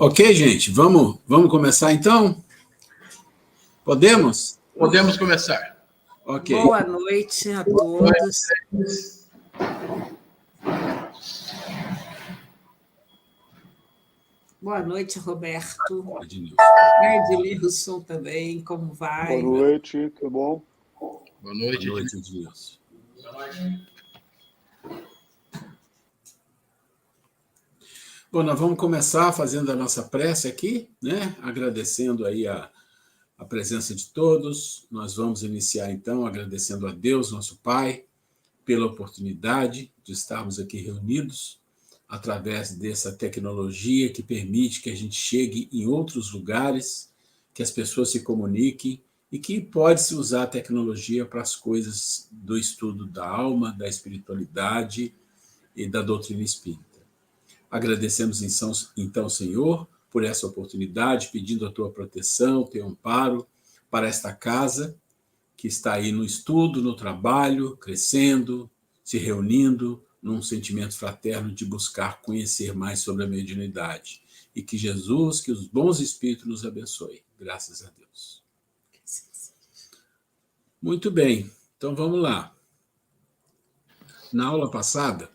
Ok, gente, vamos começar então? Podemos? Podemos começar. Ok. Boa noite a todos. Boa noite, Roberto. Edilson também, como vai? Boa noite, tudo bom? Boa noite, Edilson. Bom, nós vamos começar fazendo a nossa prece aqui, né? Agradecendo aí a presença de todos. Nós vamos iniciar, então, agradecendo a Deus, nosso Pai, pela oportunidade de estarmos aqui reunidos através dessa tecnologia que permite que a gente chegue em outros lugares, que as pessoas se comuniquem e que pode-se usar a tecnologia para as coisas do estudo da alma, da espiritualidade e da doutrina espírita. Agradecemos, então, Senhor, por essa oportunidade, pedindo a tua proteção, teu amparo para esta casa que está aí no estudo, no trabalho, crescendo, se reunindo num sentimento fraterno de buscar conhecer mais sobre a mediunidade. E que Jesus, que os bons espíritos nos abençoem. Graças a Deus. Muito bem, então vamos lá. Na aula passada...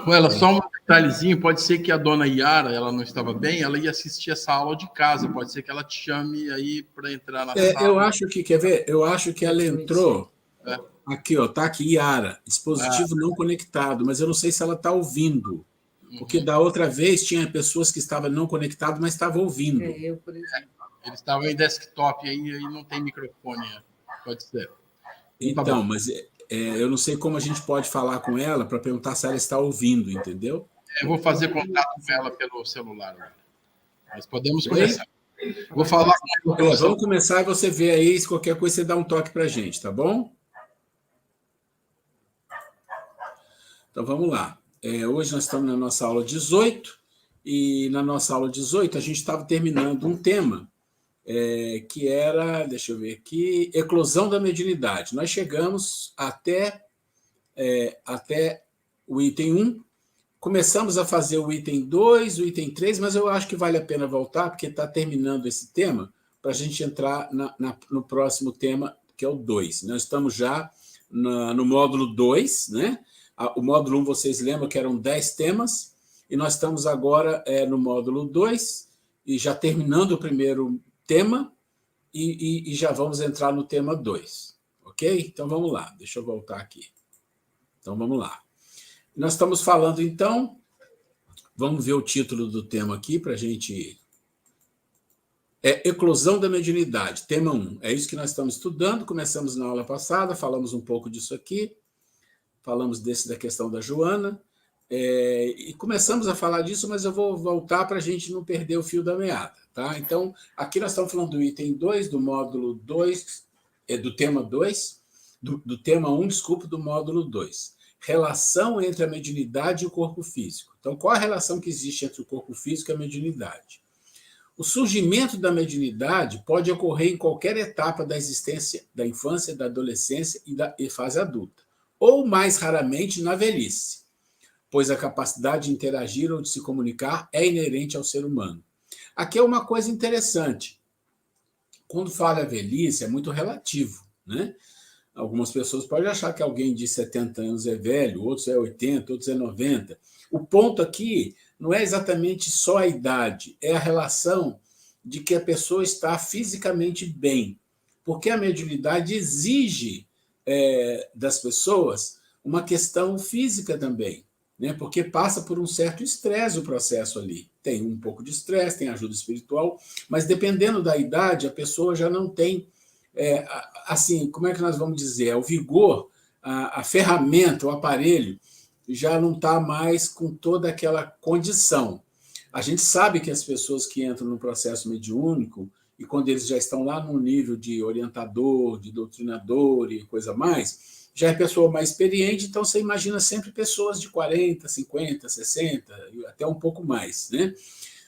Ela, só um detalhezinho, pode ser que a dona Yara, ela não estava bem, ela ia assistir essa aula de casa, pode ser que ela te chame aí para entrar na sala. Eu acho que, quer ver? Eu acho que ela entrou... Aqui, ó, tá aqui, Yara, dispositivo não conectado, mas eu não sei se ela está ouvindo, porque da outra vez tinha pessoas que estavam não conectadas, mas estavam ouvindo. Eu, por exemplo. Eles estavam em desktop aí e não tem microfone, pode ser. Então, mas eu não sei como a gente pode falar com ela para perguntar se ela está ouvindo, entendeu? Eu vou fazer contato com ela pelo celular, mas podemos começar. Vou falar com ela. Vamos começar e você vê aí, se qualquer coisa você dá um toque para a gente, tá bom? Então, vamos lá. Hoje nós estamos na nossa aula 18, e na nossa aula 18 a gente estava terminando um tema que era, deixa eu ver aqui, eclosão da mediunidade. Nós chegamos até o item 1, começamos a fazer o item 2, o item 3, mas eu acho que vale a pena voltar, porque está terminando esse tema, para a gente entrar no próximo tema, que é o 2. Nós estamos já no módulo 2, né? O módulo 1, vocês lembram que eram 10 temas, e nós estamos agora no módulo 2, e já terminando o primeiro tema, e já vamos entrar no tema 2, ok? Então, vamos lá, deixa eu voltar aqui. Então, vamos lá. Nós estamos falando, então, vamos ver o título do tema aqui, para a gente... Eclosão da mediunidade, tema 1. É isso que nós estamos estudando, começamos na aula passada, falamos um pouco disso aqui, falamos da questão da Joana, e começamos a falar disso, mas eu vou voltar para a gente não perder o fio da meada. Tá? Então, aqui nós estamos falando do item 2, do módulo 2, do tema 2, do tema 1, desculpa, do módulo 2. Relação entre a mediunidade e o corpo físico. Então, qual a relação que existe entre o corpo físico e a mediunidade? O surgimento da mediunidade pode ocorrer em qualquer etapa da existência, da infância, da adolescência e fase adulta, ou, mais raramente, na velhice, pois a capacidade de interagir ou de se comunicar é inerente ao ser humano. Aqui é uma coisa interessante. Quando fala velhice, é muito relativo, né? Algumas pessoas podem achar que alguém de 70 anos é velho, outros é 80, outros é 90. O ponto aqui não é exatamente só a idade, é a relação de que a pessoa está fisicamente bem, porque a mediunidade exige das pessoas uma questão física também, né? Porque passa por um certo estresse o processo ali. Tem um pouco de estresse, tem ajuda espiritual, mas dependendo da idade, a pessoa já não tem, assim, como é que nós vamos dizer? O vigor, a ferramenta, o aparelho, já não está mais com toda aquela condição. A gente sabe que as pessoas que entram no processo mediúnico, e quando eles já estão lá no nível de orientador, de doutrinador e coisa mais, já é pessoa mais experiente, então você imagina sempre pessoas de 40, 50, 60, até um pouco mais, né?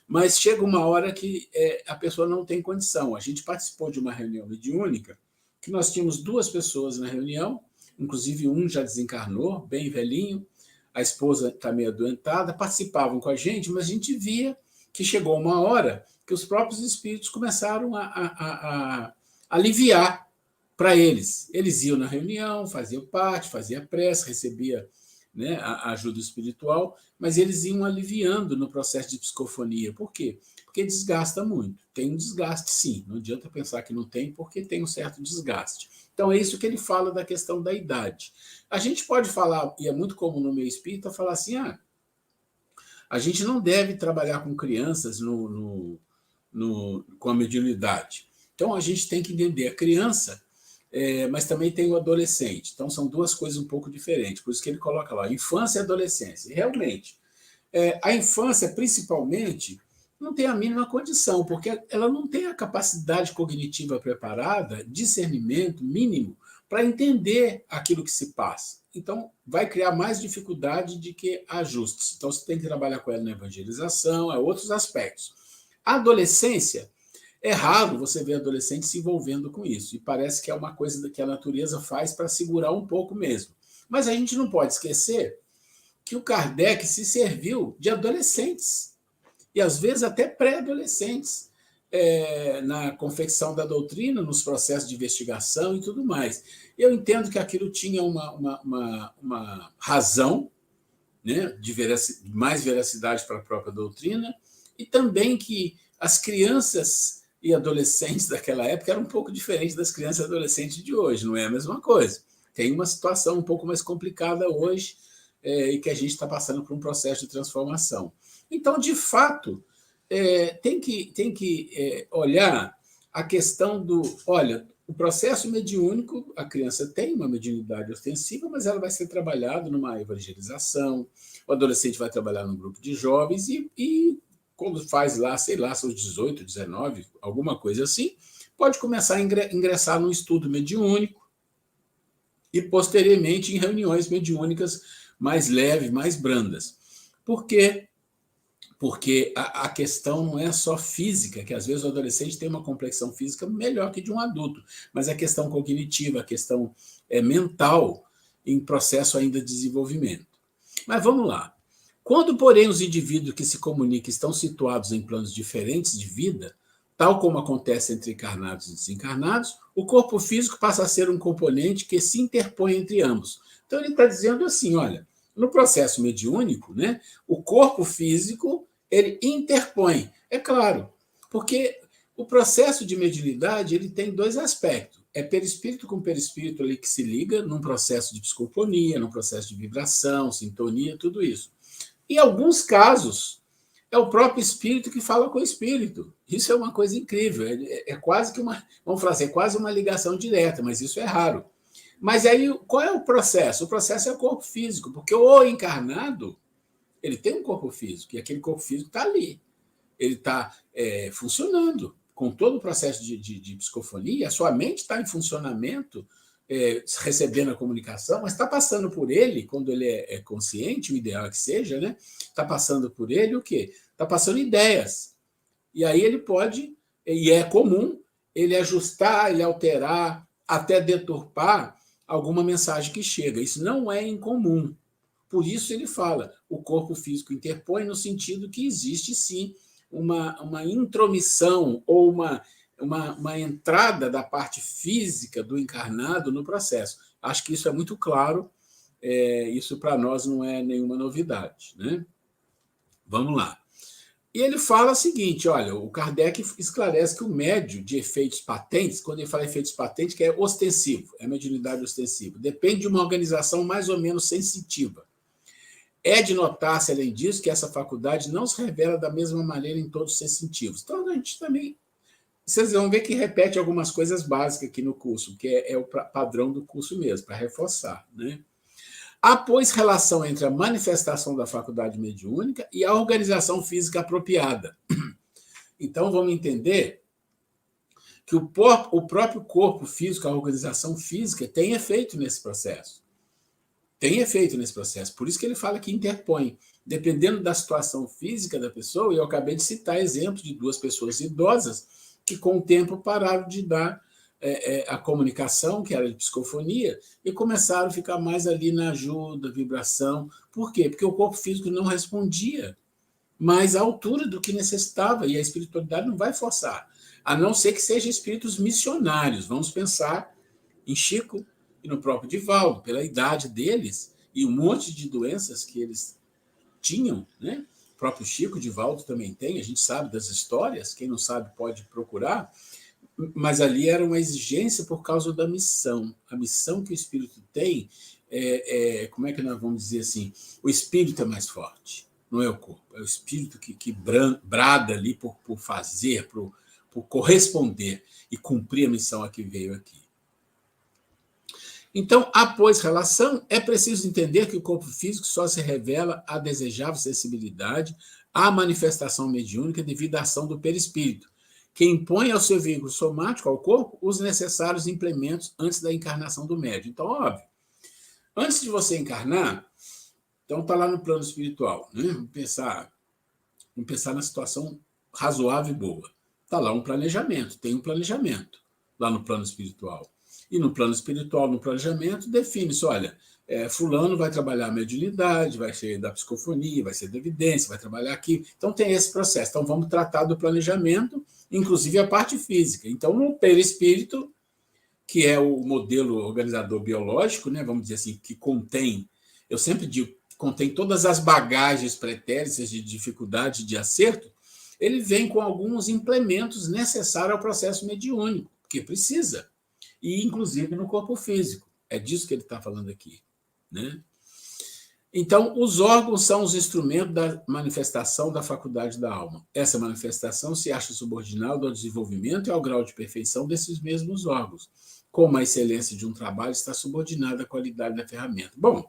Mas chega uma hora que a pessoa não tem condição. A gente participou de uma reunião mediúnica, que nós tínhamos 2 pessoas na reunião, inclusive um já desencarnou, bem velhinho, a esposa está meio adoentada, participavam com a gente, mas a gente via que chegou uma hora que os próprios espíritos começaram a aliviar para eles. Eles iam na reunião, faziam parte, faziam prece, recebia, né, a ajuda espiritual, mas eles iam aliviando no processo de psicofonia. Por quê? Porque desgasta muito. Tem um desgaste, sim. Não adianta pensar que não tem, porque tem um certo desgaste. Então, é isso que ele fala da questão da idade. A gente pode falar, e é muito comum no meio espírita, falar assim, a gente não deve trabalhar com crianças com a mediunidade. Então, a gente tem que entender a criança, mas também tem o adolescente. Então, são duas coisas um pouco diferentes. Por isso que ele coloca lá, infância e adolescência. E, realmente, a infância, principalmente, não tem a mínima condição, porque ela não tem a capacidade cognitiva preparada, discernimento mínimo, para entender aquilo que se passa. Então, vai criar mais dificuldade de que ajustes. Então, você tem que trabalhar com ela na evangelização, outros aspectos. A adolescência, é raro você ver adolescente se envolvendo com isso, e parece que é uma coisa que a natureza faz para segurar um pouco mesmo. Mas a gente não pode esquecer que o Kardec se serviu de adolescentes, e às vezes até pré-adolescentes, na confecção da doutrina, nos processos de investigação e tudo mais. Eu entendo que aquilo tinha uma razão, né, de mais veracidade para a própria doutrina, e também que as crianças e adolescentes daquela época eram um pouco diferentes das crianças e adolescentes de hoje, não é a mesma coisa. Tem uma situação um pouco mais complicada hoje, e que a gente está passando por um processo de transformação. Então, de fato, tem que olhar a questão do... Olha, o processo mediúnico, a criança tem uma mediunidade ostensiva, mas ela vai ser trabalhada numa evangelização, o adolescente vai trabalhar num grupo de jovens e quando faz lá, sei lá, seus 18, 19, alguma coisa assim, pode começar a ingressar num estudo mediúnico e, posteriormente, em reuniões mediúnicas mais leves, mais brandas. Por quê? Porque a questão não é só física, que às vezes o adolescente tem uma complexão física melhor que de um adulto, mas a questão cognitiva, a questão mental, em processo ainda de desenvolvimento. Mas vamos lá. Quando, porém, os indivíduos que se comunicam estão situados em planos diferentes de vida, tal como acontece entre encarnados e desencarnados, o corpo físico passa a ser um componente que se interpõe entre ambos. Então, ele está dizendo assim, olha, no processo mediúnico, né, o corpo físico ele interpõe. É claro, porque o processo de mediunidade ele tem dois aspectos. É perispírito com perispírito ali que se liga num processo de psicofonia, num processo de vibração, sintonia, tudo isso. Em alguns casos, é o próprio espírito que fala com o espírito. Isso é uma coisa incrível. É quase que vamos falar assim, é quase uma ligação direta, mas isso é raro. Mas aí, qual é o processo? O processo é o corpo físico, porque o encarnado, ele tem um corpo físico, e aquele corpo físico está ali. Ele está funcionando, com todo o processo de psicofonia, a sua mente está em funcionamento, recebendo a comunicação, mas está passando por ele, quando ele é consciente, o ideal é que seja, né? Está passando por ele o quê? Está passando ideias. E aí ele pode, e é comum, ele ajustar, ele alterar, até deturpar alguma mensagem que chega. Isso não é incomum. Por isso ele fala, o corpo físico interpõe no sentido que existe, sim, uma intromissão ou uma entrada da parte física do encarnado no processo. Acho que isso é muito claro, isso para nós não é nenhuma novidade, né? Vamos lá. E ele fala o seguinte, olha, o Kardec esclarece que o médio de efeitos patentes, quando ele fala efeitos patentes, que é ostensivo, é mediunidade ostensiva, depende de uma organização mais ou menos sensitiva. É de notar-se, além disso, que essa faculdade não se revela da mesma maneira em todos os sensitivos. Então, a gente também... Vocês vão ver que repete algumas coisas básicas aqui no curso, que é o padrão do curso mesmo, para reforçar, né? Há, pois, relação entre a manifestação da faculdade mediúnica e a organização física apropriada. Então, vamos entender que o próprio corpo físico, a organização física, tem efeito nesse processo. Tem efeito nesse processo. Por isso que ele fala que interpõe. Dependendo da situação física da pessoa, e eu acabei de citar exemplos de 2 pessoas idosas que, com o tempo, pararam de dar a comunicação, que era de psicofonia, e começaram a ficar mais ali na ajuda, vibração. Por quê? Porque o corpo físico não respondia. mas à altura do que necessitava, e a espiritualidade não vai forçar, a não ser que sejam espíritos missionários. Vamos pensar em Chico e no próprio Divaldo, pela idade deles e um monte de doenças que eles tinham, né? O próprio Chico, Divaldo também tem, a gente sabe das histórias, quem não sabe pode procurar, mas ali era uma exigência por causa da missão. A missão que o espírito tem, como é que nós vamos dizer assim? O espírito é mais forte, não é o corpo, é o espírito que brada ali por fazer, por corresponder e cumprir a missão a que veio aqui. Então, após relação, é preciso entender que o corpo físico só se revela a desejável sensibilidade à manifestação mediúnica devido à ação do perispírito, que impõe ao seu vínculo somático, ao corpo, os necessários implementos antes da encarnação do médium. Então, óbvio, antes de você encarnar, então está lá no plano espiritual, né? Vamos pensar na situação razoável e boa. Está lá um planejamento, tem um planejamento lá no plano espiritual. E no plano espiritual, no planejamento, define-se, olha, fulano vai trabalhar a mediunidade, vai ser da psicofonia, vai ser da evidência, vai trabalhar aqui. Então, tem esse processo. Então, vamos tratar do planejamento, inclusive a parte física. Então, no perispírito, que é o modelo organizador biológico, né, vamos dizer assim, que contém, eu sempre digo, contém todas as bagagens pretéritas de dificuldade de acerto, ele vem com alguns implementos necessários ao processo mediúnico, que precisa, e inclusive no corpo físico. É disso que ele está falando aqui, né? Então, os órgãos são os instrumentos da manifestação da faculdade da alma. Essa manifestação se acha subordinada ao desenvolvimento e ao grau de perfeição desses mesmos órgãos, como a excelência de um trabalho está subordinada à qualidade da ferramenta. Bom,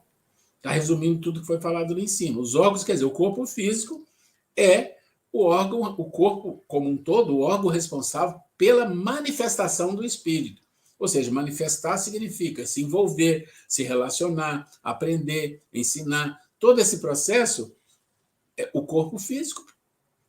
está resumindo tudo que foi falado lá em cima. Os órgãos, quer dizer, o corpo físico é o órgão, o corpo como um todo, o órgão responsável pela manifestação do espírito. Ou seja, manifestar significa se envolver, se relacionar, aprender, ensinar. Todo esse processo, o corpo físico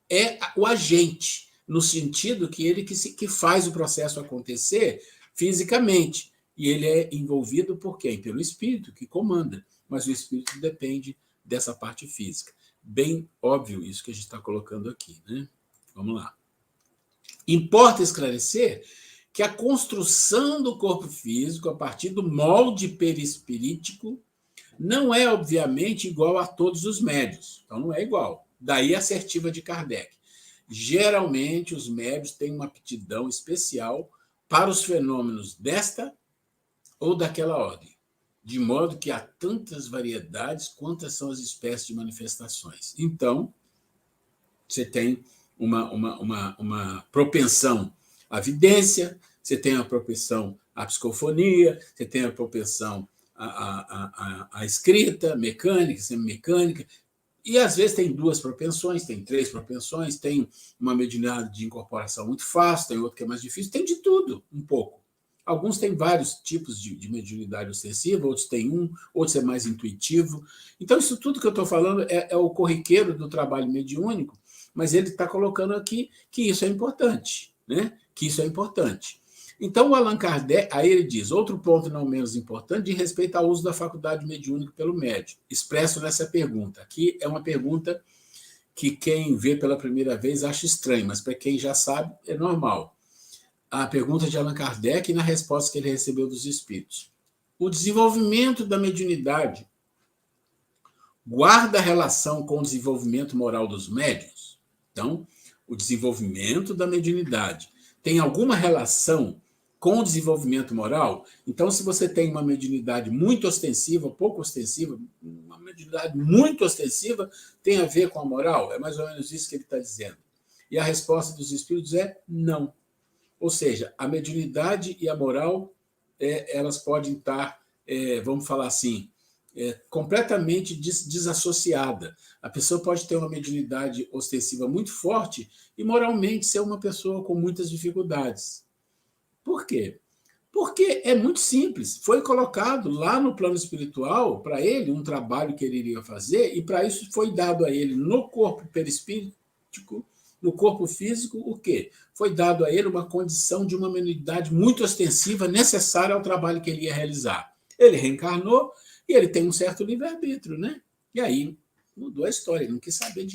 é o agente, no sentido que ele que faz o processo acontecer fisicamente. E ele é envolvido por quem? Pelo espírito, que comanda. Mas o espírito depende dessa parte física. Bem óbvio isso que a gente está colocando aqui, né? Vamos lá. Importa esclarecer que a construção do corpo físico a partir do molde perispirítico não é, obviamente, igual a todos os médios. Então, não é igual. Daí a assertiva de Kardec. Geralmente, os médios têm uma aptidão especial para os fenômenos desta ou daquela ordem, de modo que há tantas variedades quantas são as espécies de manifestações. Então, você tem uma propensão à vidência, você tem a propensão à psicofonia, você tem a propensão à escrita mecânica, semimecânica, e às vezes tem 2 propensões, tem 3 propensões, tem uma mediunidade de incorporação muito fácil, tem outra que é mais difícil, tem de tudo, um pouco. Alguns têm vários tipos de mediunidade ostensiva, outros têm outros é mais intuitivo. Então, isso tudo que eu estou falando é o corriqueiro do trabalho mediúnico, mas ele está colocando aqui que isso é importante, né? Que isso é importante. Então, o Allan Kardec, aí ele diz, outro ponto não menos importante, de respeito ao uso da faculdade mediúnica pelo médium, expresso nessa pergunta. Aqui é uma pergunta que quem vê pela primeira vez acha estranho, mas para quem já sabe, é normal. A pergunta de Allan Kardec e na resposta que ele recebeu dos espíritos. O desenvolvimento da mediunidade guarda relação com o desenvolvimento moral dos médiuns? Então, o desenvolvimento da mediunidade tem alguma relação com o desenvolvimento moral? Então, se você tem uma mediunidade muito ostensiva, pouco ostensiva, uma mediunidade muito ostensiva, tem a ver com a moral? É mais ou menos isso que ele está dizendo. E a resposta dos espíritos é não. Ou seja, a mediunidade e a moral, elas podem estar, vamos falar assim, completamente desassociada. A pessoa pode ter uma mediunidade ostensiva muito forte e moralmente ser uma pessoa com muitas dificuldades. Por quê? Porque é muito simples. Foi colocado lá no plano espiritual para ele um trabalho que ele iria fazer e para isso foi dado a ele no corpo perispíritico, no corpo físico, o quê? Foi dado a ele uma condição de uma mediunidade muito ostensiva necessária ao trabalho que ele ia realizar. Ele reencarnou e ele tem um certo livre-arbítrio, né? E aí mudou a história, ele não quis saber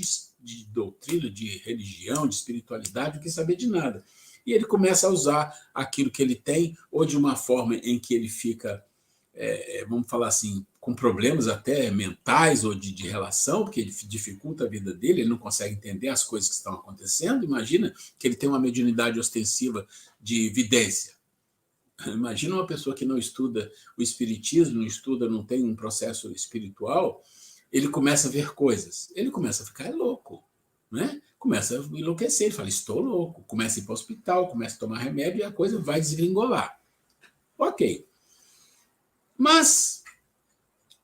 de doutrina, de religião, de espiritualidade, não quis saber de nada. E ele começa a usar aquilo que ele tem, ou de uma forma em que ele fica, vamos falar assim, com problemas até mentais ou de relação, porque ele dificulta a vida dele, ele não consegue entender as coisas que estão acontecendo. Imagina que ele tem uma mediunidade ostensiva de vidência. Imagina uma pessoa que não estuda o espiritismo, não tem um processo espiritual, ele começa a ver coisas, ele começa a ficar louco, né? Começa a enlouquecer, ele fala, estou louco, começa a ir para o hospital, começa a tomar remédio e a coisa vai desgringolar. Ok. Mas,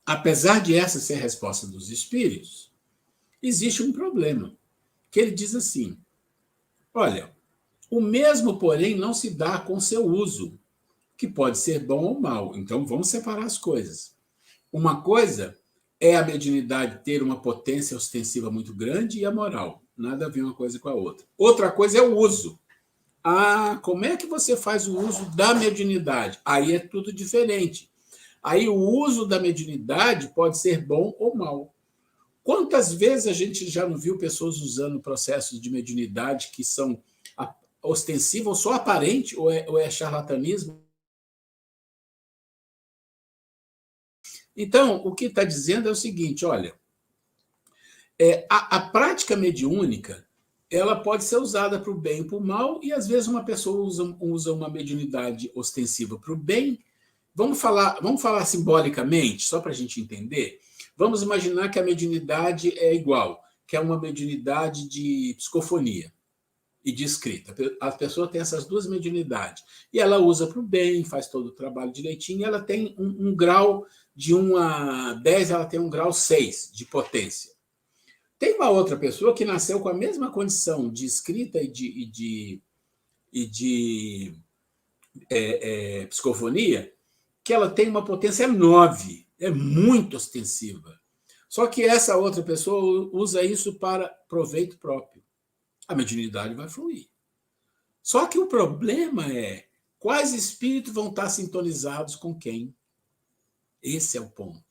apesar de essa ser a resposta dos espíritos, existe um problema, que ele diz assim, olha, o mesmo, porém, não se dá com seu uso, que pode ser bom ou mal. Então, vamos separar as coisas. Uma coisa é a mediunidade ter uma potência ostensiva muito grande e a moral. Nada a ver uma coisa com a outra. Outra coisa é o uso. Como é que você faz o uso da mediunidade? Aí é tudo diferente. Aí o uso da mediunidade pode ser bom ou mal. Quantas vezes a gente já não viu pessoas usando processos de mediunidade que são ostensivos ou só aparente, ou é charlatanismo? Então, o que está dizendo é o seguinte, olha, a prática mediúnica, ela pode ser usada para o bem e para o mal, e às vezes uma pessoa usa uma mediunidade ostensiva para o bem. Vamos falar simbolicamente, só para a gente entender. Vamos imaginar que a mediunidade é igual, que é uma mediunidade de psicofonia e de escrita. A pessoa tem essas duas mediunidades. E ela usa para o bem, faz todo o trabalho direitinho, e ela tem um grau de 1 a 10, ela tem um grau 6 de potência. Tem uma outra pessoa que nasceu com a mesma condição de escrita e de psicofonia, que ela tem uma potência 9, é muito ostensiva. Só que essa outra pessoa usa isso para proveito próprio. A mediunidade vai fluir. Só que o problema é quais espíritos vão estar sintonizados com quem? Esse é o ponto.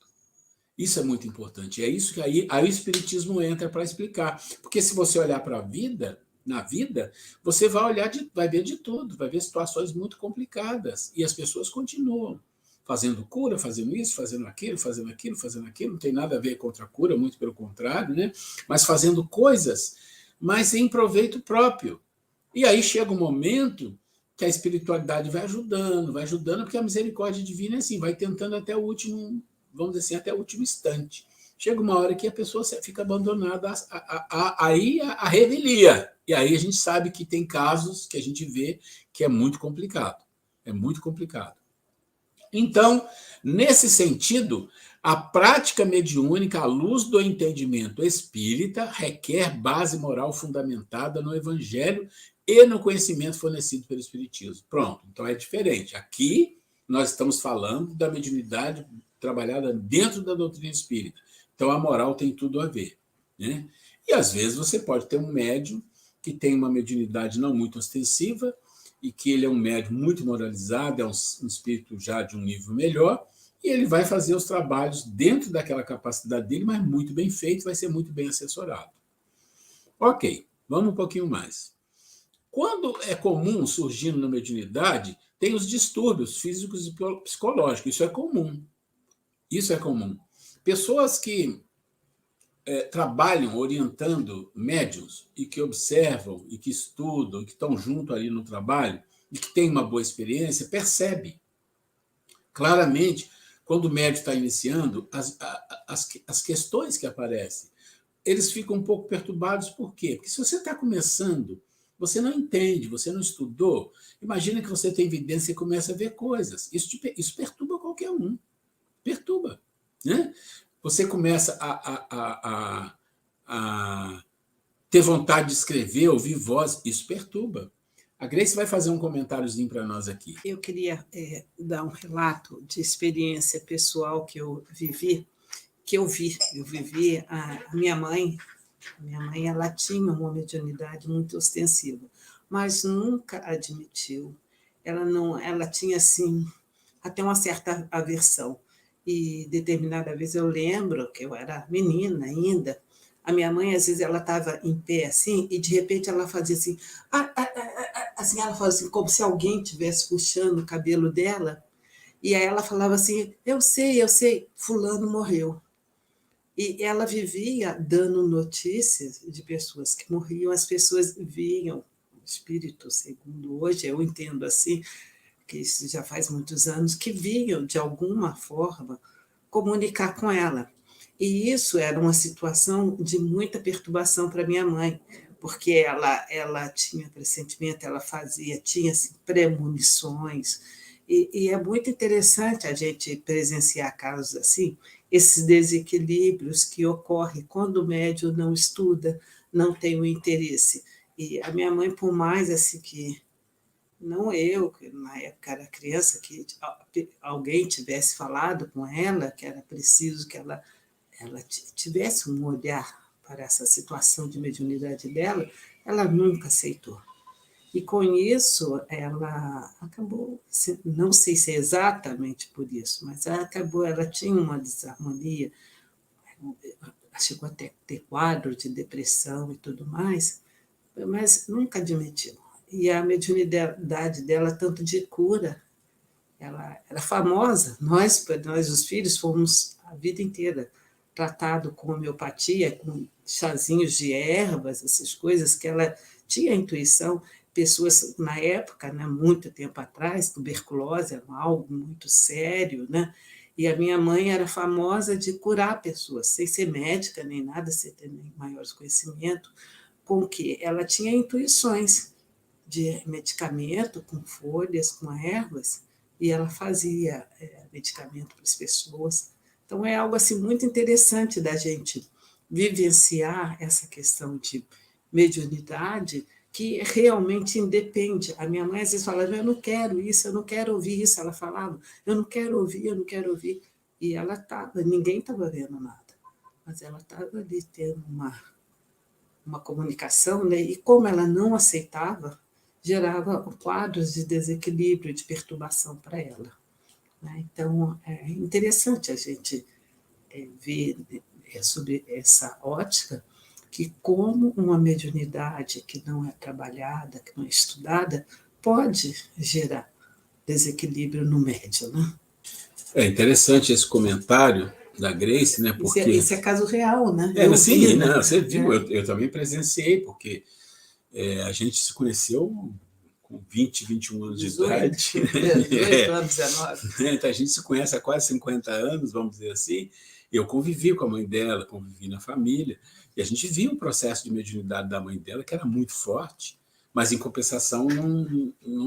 Isso é muito importante. É isso que aí o espiritismo entra para explicar. Porque se você olhar para a vida, na vida, você vai ver de tudo, vai ver situações muito complicadas. E as pessoas continuam fazendo cura, fazendo isso, fazendo aquilo, não tem nada a ver contra a cura, muito pelo contrário, né? Mas fazendo coisas, mas em proveito próprio. E aí chega um momento que a espiritualidade vai ajudando, porque a misericórdia divina é assim, vai tentando até o último, vamos dizer assim, até o último instante. Chega uma hora que a pessoa fica abandonada aí a revelia. E aí a gente sabe que tem casos que a gente vê que é muito complicado. É muito complicado. Então, nesse sentido, a prática mediúnica à luz do entendimento espírita requer base moral fundamentada no Evangelho e no conhecimento fornecido pelo Espiritismo. Pronto, então é diferente. Aqui nós estamos falando da mediunidade trabalhada dentro da doutrina espírita. Então a moral tem tudo a ver, né? E às vezes você pode ter um médium que tem uma mediunidade não muito ostensiva e que ele é um médium muito moralizado, é um espírito já de um nível melhor, e ele vai fazer os trabalhos dentro daquela capacidade dele, mas muito bem feito, vai ser muito bem assessorado. Ok, vamos um pouquinho mais. Quando é comum, surgindo na mediunidade, tem os distúrbios físicos e psicológicos. Isso é comum. Isso é comum. Pessoas que trabalham orientando médiuns e que observam, e que estudam, e que estão junto ali no trabalho, e que têm uma boa experiência, percebe claramente, quando o médium está iniciando, as questões que aparecem. Eles ficam um pouco perturbados. Por quê? Porque se você está começando, você não entende, você não estudou, imagina que você tem evidência e começa a ver coisas. Isso perturba qualquer um. Perturba, né? Você começa a ter vontade de escrever, ouvir voz, isso perturba. A Grace vai fazer um comentáriozinho para nós aqui. Eu queria dar um relato de experiência pessoal que eu vivi. Eu vivi, a minha mãe, ela tinha uma mediunidade muito ostensiva, mas nunca admitiu. Ela tinha, assim, até uma certa aversão. E determinada vez eu lembro que eu era menina ainda, A minha mãe, às vezes, ela estava em pé assim, e de repente ela fazia assim, assim, ela fazia assim, como se alguém estivesse puxando o cabelo dela, e aí ela falava assim, eu sei, fulano morreu. E ela vivia dando notícias de pessoas que morriam, as pessoas viam o espírito, segundo hoje, eu entendo assim, que isso já faz muitos anos, que vinham, de alguma forma, comunicar com ela. E isso era uma situação de muita perturbação para minha mãe, porque ela tinha pressentimento, ela tinha assim, premonições, e é muito interessante a gente presenciar casos assim, esses desequilíbrios que ocorrem quando o médium não estuda, não tem o interesse. E a minha mãe, por mais assim que não eu, que na época era criança, que alguém tivesse falado com ela que era preciso que ela tivesse um olhar para essa situação de mediunidade dela, ela nunca aceitou. E com isso, ela acabou, não sei se é exatamente por isso, mas ela tinha uma desarmonia, chegou até a ter quadro de depressão e tudo mais, mas nunca admitiu. E a mediunidade dela, tanto de cura, ela era famosa. Nós, os filhos, fomos a vida inteira tratado com homeopatia, com chazinhos de ervas, essas coisas que ela tinha intuição. Pessoas, na época, né, muito tempo atrás, tuberculose era algo muito sério, né? E a minha mãe era famosa de curar pessoas, sem ser médica nem nada, sem ter nem maiores conhecimentos, com que ela tinha intuições de medicamento com folhas, com ervas, e ela fazia medicamento para as pessoas. Então, é algo assim muito interessante da gente vivenciar essa questão de mediunidade que realmente independe. A minha mãe às vezes falava, eu não quero isso, eu não quero ouvir isso. Ela falava, eu não quero ouvir, eu não quero ouvir. E ela estava, ninguém estava vendo nada, mas ela estava ali tendo uma comunicação, né? E como ela não aceitava, gerava quadros de desequilíbrio, de perturbação para ela. Né? Então, é interessante a gente ver sobre essa ótica que como uma mediunidade que não é trabalhada, que não é estudada, pode gerar desequilíbrio no médium. Né? É interessante esse comentário da Grace, né? Porque isso é caso real, né? sim, né? Você viu, eu também presenciei, porque a gente se conheceu com 20, 21 anos 18, de idade. 18 anos, 19. Então, a gente se conhece há quase 50 anos, vamos dizer assim. Eu convivi com a mãe dela, convivi na família, e a gente via um processo de mediunidade da mãe dela que era muito forte, mas, em compensação,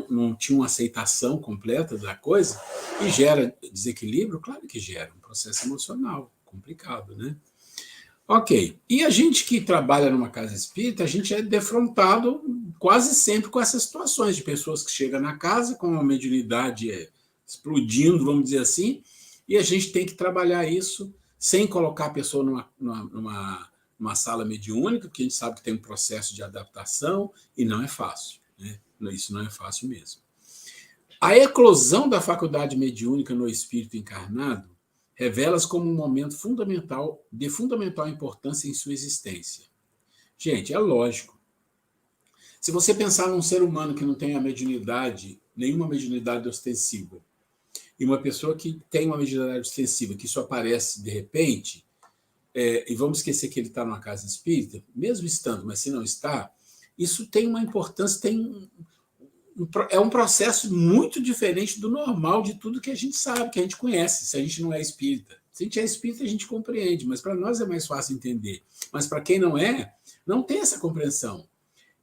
não tinha uma aceitação completa da coisa, e gera desequilíbrio, claro que gera, um processo emocional complicado, né? Ok. E a gente que trabalha numa casa espírita, a gente é defrontado quase sempre com essas situações de pessoas que chegam na casa com uma mediunidade explodindo, vamos dizer assim, e a gente tem que trabalhar isso sem colocar a pessoa numa sala mediúnica, porque a gente sabe que tem um processo de adaptação e não é fácil. Né? Isso não é fácil mesmo. A eclosão da faculdade mediúnica no espírito encarnado revela-se como um momento fundamental, de fundamental importância em sua existência. Gente, é lógico. Se você pensar num ser humano que não tem a mediunidade, nenhuma mediunidade ostensiva, e uma pessoa que tem uma mediunidade ostensiva, que isso aparece de repente, e vamos esquecer que ele está numa casa espírita, mesmo estando, mas se não está, isso tem uma importância, é um processo muito diferente do normal de tudo que a gente sabe, que a gente conhece, se a gente não é espírita. Se a gente é espírita, a gente compreende, mas para nós é mais fácil entender. Mas para quem não é, não tem essa compreensão.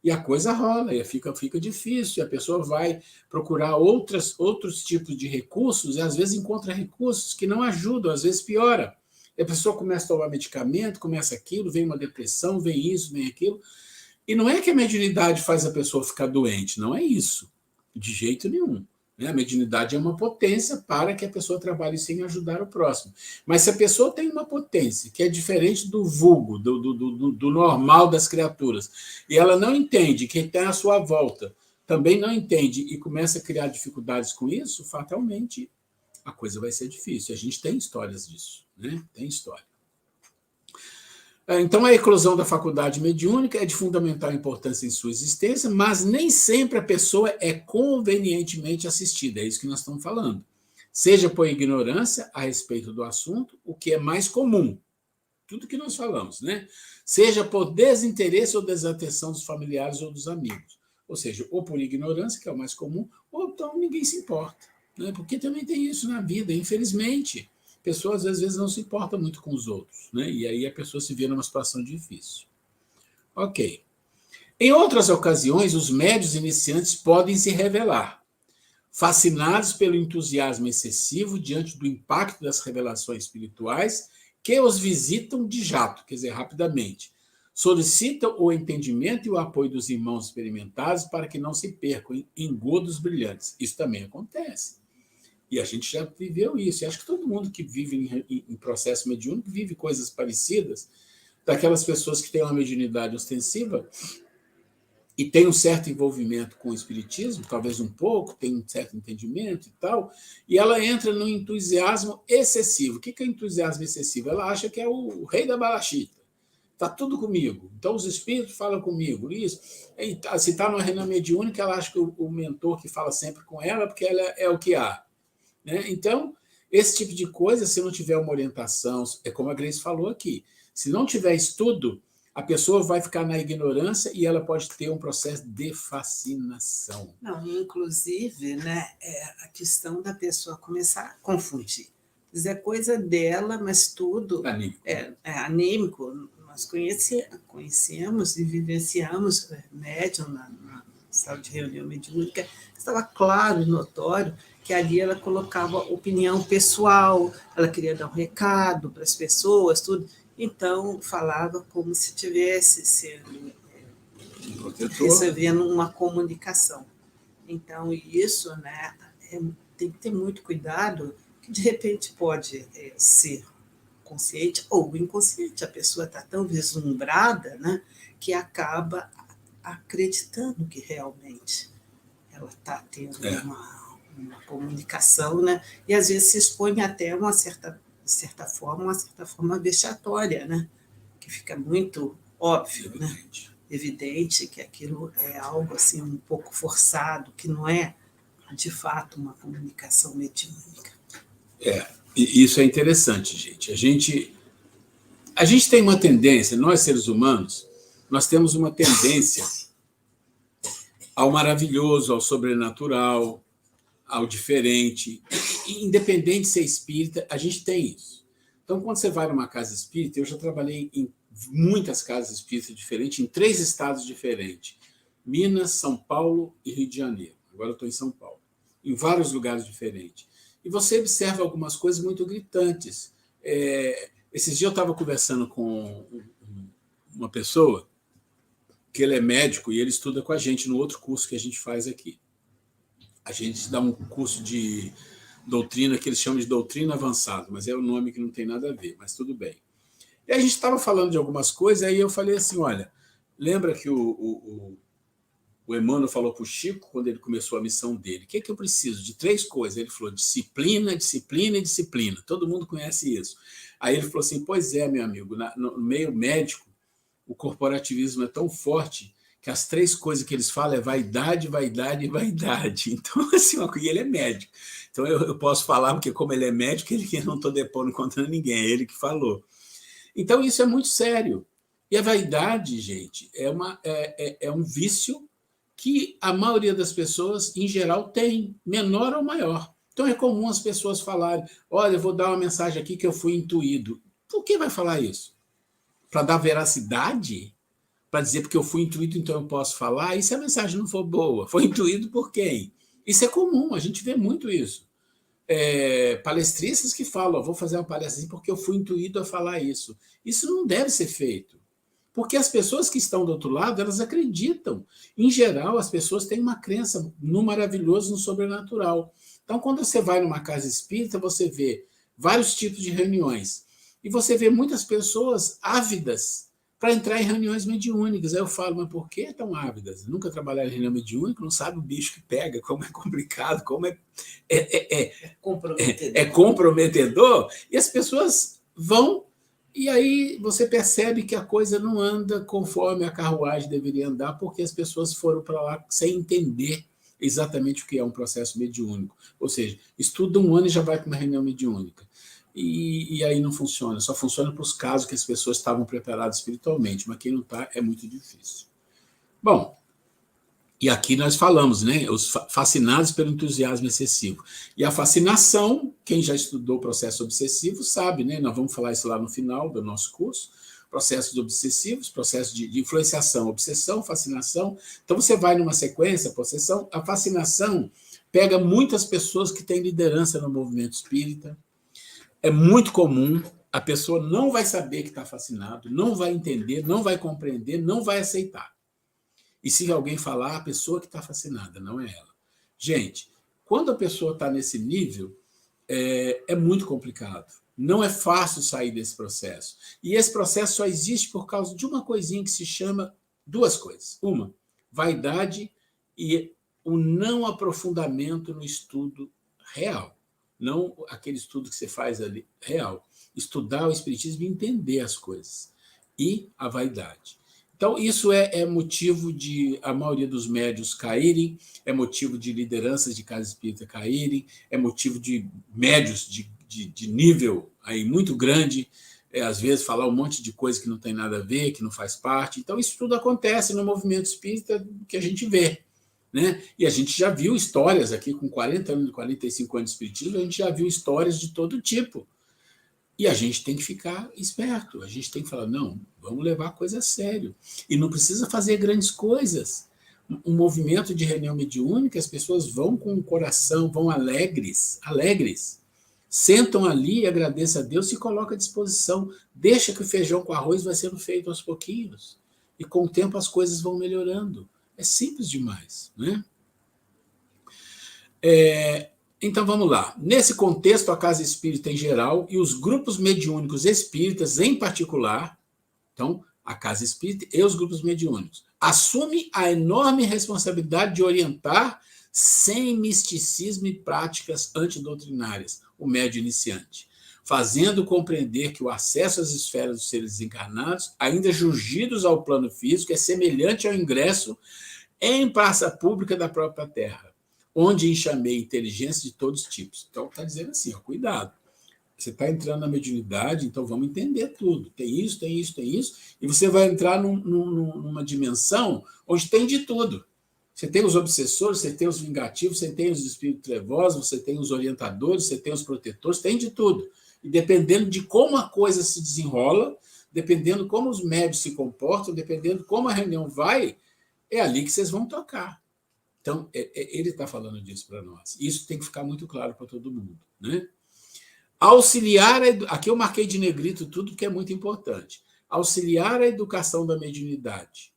E a coisa rola, e fica difícil, e a pessoa vai procurar outros tipos de recursos, e às vezes encontra recursos que não ajudam, às vezes piora. E a pessoa começa a tomar medicamento, começa aquilo, vem uma depressão, vem isso, vem aquilo. E não é que a mediunidade faz a pessoa ficar doente, não é isso, de jeito nenhum. A mediunidade é uma potência para que a pessoa trabalhe sem ajudar o próximo. Mas se a pessoa tem uma potência que é diferente do vulgo, do normal das criaturas, e ela não entende, quem está à sua volta também não entende e começa a criar dificuldades com isso, fatalmente a coisa vai ser difícil. A gente tem histórias disso, né? Tem história. Então, a eclosão da faculdade mediúnica é de fundamental importância em sua existência, mas nem sempre a pessoa é convenientemente assistida, é isso que nós estamos falando. Seja por ignorância a respeito do assunto, o que é mais comum, tudo que nós falamos, né? Seja por desinteresse ou desatenção dos familiares ou dos amigos. Ou seja, ou por ignorância, que é o mais comum, ou então ninguém se importa, né? Porque também tem isso na vida, infelizmente. Pessoas, às vezes, não se importam muito com os outros, né? E aí a pessoa se vê numa situação difícil. Ok. Em outras ocasiões, os médiuns iniciantes podem se revelar, fascinados pelo entusiasmo excessivo diante do impacto das revelações espirituais que os visitam de jato, quer dizer, rapidamente. Solicitam o entendimento e o apoio dos irmãos experimentados para que não se percam em engodos brilhantes. Isso também acontece. E a gente já viveu isso. E acho que todo mundo que vive em processo mediúnico vive coisas parecidas, daquelas pessoas que têm uma mediunidade ostensiva e têm um certo envolvimento com o espiritismo, talvez um pouco, tem um certo entendimento e tal, e ela entra num entusiasmo excessivo. O que é entusiasmo excessivo? Ela acha que é o rei da balachita. Está tudo comigo. Então, os espíritos falam comigo. Isso. Se está numa reunião mediúnica, ela acha que o mentor que fala sempre com ela, porque ela é o que há. Né? Então, esse tipo de coisa, se não tiver uma orientação, é como a Grace falou aqui, se não tiver estudo, a pessoa vai ficar na ignorância e ela pode ter um processo de fascinação. Não, inclusive, né, a questão da pessoa começar a confundir. É coisa dela, mas tudo Anímico. É anímico. Nós conhecemos e vivenciamos médium na sala de reunião mediúnica, estava claro e notório que ali ela colocava opinião pessoal, ela queria dar um recado para as pessoas, tudo. Então, falava como se tivesse sendo recebendo uma comunicação. Então, isso, né, tem que ter muito cuidado, que de repente pode ser consciente ou inconsciente. A pessoa está tão vislumbrada, né, que acaba acreditando que realmente ela está tendo uma comunicação, né, e às vezes se expõe até uma certa forma vexatória, né, que fica muito óbvio, Evidente. Né, evidente que aquilo é algo assim um pouco forçado, que não é de fato uma comunicação mediúnica. E isso é interessante, gente. A gente tem uma tendência, nós seres humanos, nós temos uma tendência ao maravilhoso, ao sobrenatural, ao diferente. Independente de ser espírita, a gente tem isso. Então, quando você vai numa casa espírita, eu já trabalhei em muitas casas espíritas diferentes, em 3 estados diferentes: Minas, São Paulo e Rio de Janeiro. Agora eu estou em São Paulo. Em vários lugares diferentes. E você observa algumas coisas muito gritantes. Esses dias eu estava conversando com uma pessoa que ele é médico e ele estuda com a gente no outro curso que a gente faz aqui. A gente dá um curso de doutrina que eles chamam de doutrina avançada, mas é um nome que não tem nada a ver, mas tudo bem. E a gente estava falando de algumas coisas, aí eu falei assim, olha, lembra que o Emmanuel falou para o Chico, quando ele começou a missão dele, o que eu preciso? De 3 coisas. Ele falou disciplina, disciplina e disciplina. Todo mundo conhece isso. Aí ele falou assim, pois é, meu amigo, no meio médico, o corporativismo é tão forte que as 3 coisas que eles falam é vaidade, vaidade e vaidade. Então, assim, e ele é médico. Então, eu posso falar, porque como ele é médico, ele não estou depondo contra ninguém, é ele que falou. Então, isso é muito sério. E a vaidade, gente, é um vício que a maioria das pessoas, em geral, tem, menor ou maior. Então, é comum as pessoas falarem, olha, eu vou dar uma mensagem aqui que eu fui intuído. Por que vai falar isso? Para dar veracidade? Para dizer porque eu fui intuído, então eu posso falar? E se a mensagem não for boa? Foi intuído por quem? Isso é comum, a gente vê muito isso. Palestristas que falam, vou fazer uma palestra porque eu fui intuído a falar isso. Isso não deve ser feito. Porque as pessoas que estão do outro lado, elas acreditam. Em geral, as pessoas têm uma crença no maravilhoso, no sobrenatural. Então, quando você vai numa casa espírita, você vê vários tipos de reuniões. E você vê muitas pessoas ávidas para entrar em reuniões mediúnicas. Aí eu falo, mas por que tão ávidas? Nunca trabalharam em reunião mediúnica, não sabe o bicho que pega, como é complicado, como é comprometedor. E as pessoas vão E aí você percebe que a coisa não anda conforme a carruagem deveria andar, porque as pessoas foram para lá sem entender exatamente o que é um processo mediúnico. Ou seja, estuda um ano e já vai para uma reunião mediúnica. E aí não funciona, só funciona para os casos que as pessoas estavam preparadas espiritualmente, mas quem não está é muito difícil. Bom, e aqui nós falamos, né? Os fascinados pelo entusiasmo excessivo. E a fascinação, quem já estudou o processo obsessivo sabe, né? Nós vamos falar isso lá no final do nosso curso. Processos obsessivos, processo de influenciação, obsessão, fascinação. Então você vai numa sequência, possessão. A fascinação pega muitas pessoas que têm liderança no movimento espírita. É muito comum, a pessoa não vai saber que está fascinado, não vai entender, não vai compreender, não vai aceitar. E se alguém falar, a pessoa que está fascinada, não é ela. Gente, quando a pessoa está nesse nível, é muito complicado. Não é fácil sair desse processo. E esse processo só existe por causa de uma coisinha que se chama duas coisas. Uma, vaidade e o não aprofundamento no estudo real. Não aquele estudo que você faz ali, real. Estudar o espiritismo e entender as coisas. E a vaidade. Então, isso é motivo de a maioria dos médios caírem, é motivo de lideranças de casa espírita caírem, é motivo de médios de nível aí muito grande, às vezes falar um monte de coisa que não tem nada a ver, que não faz parte. Então, isso tudo acontece no movimento espírita que a gente vê. Né? E a gente já viu histórias aqui, com 40 anos, 45 anos de espiritismo, a gente já viu histórias de todo tipo. E a gente tem que ficar esperto, a gente tem que falar, não, vamos levar a coisa a sério. E não precisa fazer grandes coisas. Um movimento de reunião mediúnica, as pessoas vão com o coração, vão alegres, sentam ali, agradecem a Deus, se colocam à disposição, deixa que o feijão com arroz vai sendo feito aos pouquinhos. E com o tempo as coisas vão melhorando. É simples demais, né? Então, vamos lá. Nesse contexto, a casa espírita em geral e os grupos mediúnicos espíritas em particular, então, a casa espírita e os grupos mediúnicos, assume a enorme responsabilidade de orientar, sem misticismo e práticas antidoutrinárias, o médio iniciante, fazendo compreender que o acesso às esferas dos seres desencarnados, ainda jungidos ao plano físico, é semelhante ao ingresso em praça pública da própria Terra, onde enxamei inteligência de todos os tipos. Então, está dizendo assim, ó, cuidado. Você está entrando na mediunidade, então vamos entender tudo. Tem isso, tem isso, tem isso. E você vai entrar numa dimensão onde tem de tudo. Você tem os obsessores, você tem os vingativos, você tem os espíritos trevosos, você tem os orientadores, você tem os protetores, tem de tudo. E dependendo de como a coisa se desenrola, dependendo como os médios se comportam, dependendo como a reunião vai, é ali que vocês vão tocar. Então, ele está falando disso para nós. Isso tem que ficar muito claro para todo mundo. Né? Auxiliar, aqui eu marquei de negrito tudo, que é muito importante. Auxiliar a educação da mediunidade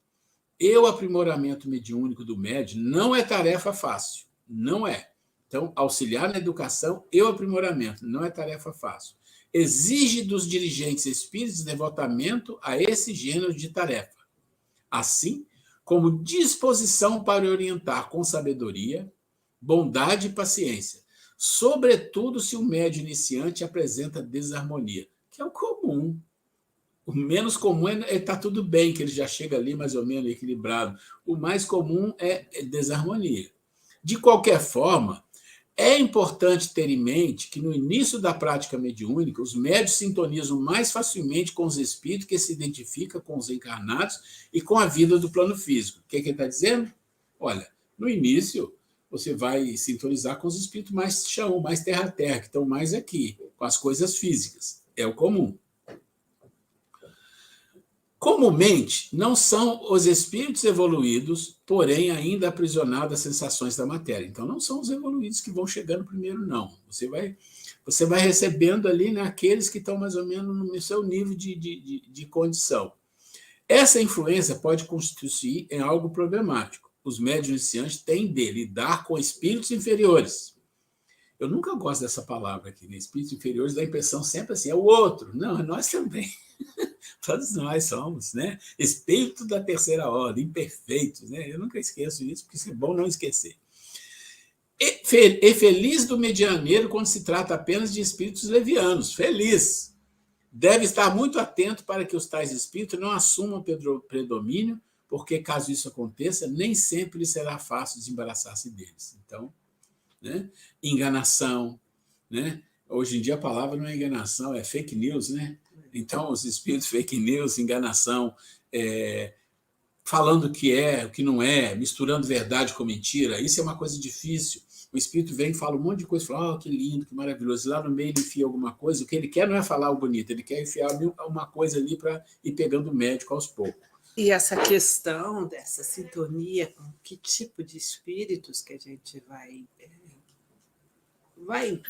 e o aprimoramento mediúnico do médium não é tarefa fácil. Não é. Então, auxiliar na educação e o aprimoramento não é tarefa fácil. Exige dos dirigentes espíritas devotamento a esse gênero de tarefa. Assim, como disposição para orientar com sabedoria, bondade e paciência, sobretudo se o médium iniciante apresenta desarmonia, que é o comum. O menos comum é estar tudo bem, que ele já chega ali mais ou menos equilibrado. O mais comum é desarmonia. De qualquer forma, é importante ter em mente que no início da prática mediúnica, os médiuns sintonizam mais facilmente com os espíritos que se identificam com os encarnados e com a vida do plano físico. O que ele está dizendo? Olha, no início, você vai sintonizar com os espíritos mais chão, mais terra-terra, que estão mais aqui, com as coisas físicas. É o comum. Comumente, não são os espíritos evoluídos, porém ainda aprisionados às sensações da matéria. Então, não são os evoluídos que vão chegando primeiro, não. Você vai recebendo ali, né, aqueles que estão mais ou menos no seu nível de condição. Essa influência pode constituir em algo problemático. Os médiuns iniciantes têm de lidar com espíritos inferiores. Eu nunca gosto dessa palavra aqui, né? Espíritos inferiores dá a impressão sempre assim, é o outro. Não, nós também. Todos nós somos, né? Espírito da terceira ordem, imperfeitos, né? Eu nunca esqueço isso, porque é bom não esquecer. E feliz do medianeiro quando se trata apenas de espíritos levianos. Feliz. Deve estar muito atento para que os tais espíritos não assumam predomínio, porque, caso isso aconteça, nem sempre será fácil desembaraçar-se deles. Então, né? Enganação, né? Hoje em dia a palavra não é enganação, é fake news, né? Então, os espíritos fake news, enganação, falando o que é, o que não é, misturando verdade com mentira, isso é uma coisa difícil. O espírito vem e fala um monte de coisa, fala, que lindo, que maravilhoso. E lá no meio ele enfia alguma coisa, o que ele quer não é falar o bonito, ele quer enfiar uma coisa ali para ir pegando o médico aos poucos. E essa questão dessa sintonia com que tipo de espíritos que a gente vai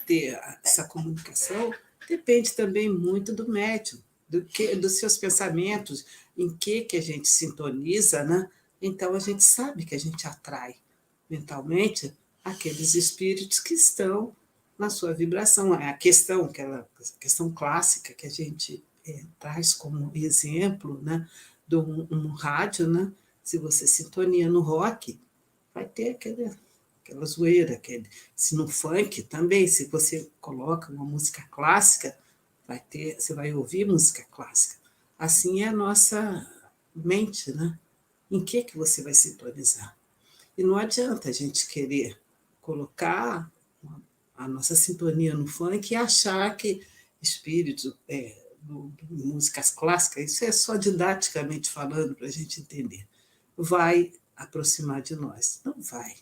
ter essa comunicação depende também muito do médium, dos seus pensamentos, em que a gente sintoniza, né? Então a gente sabe que a gente atrai mentalmente aqueles espíritos que estão na sua vibração. É a questão, aquela questão clássica que a gente traz como exemplo, né? De um rádio, né? Se você sintonia no rock, vai ter aquela zoeira, se no funk também, se você coloca uma música clássica, você vai ouvir música clássica. Assim é a nossa mente, né? Em que você vai sintonizar? E não adianta a gente querer colocar a nossa sintonia no funk e achar que espíritos músicas clássicas, isso é só didaticamente falando para a gente entender, vai aproximar de nós. Não vai.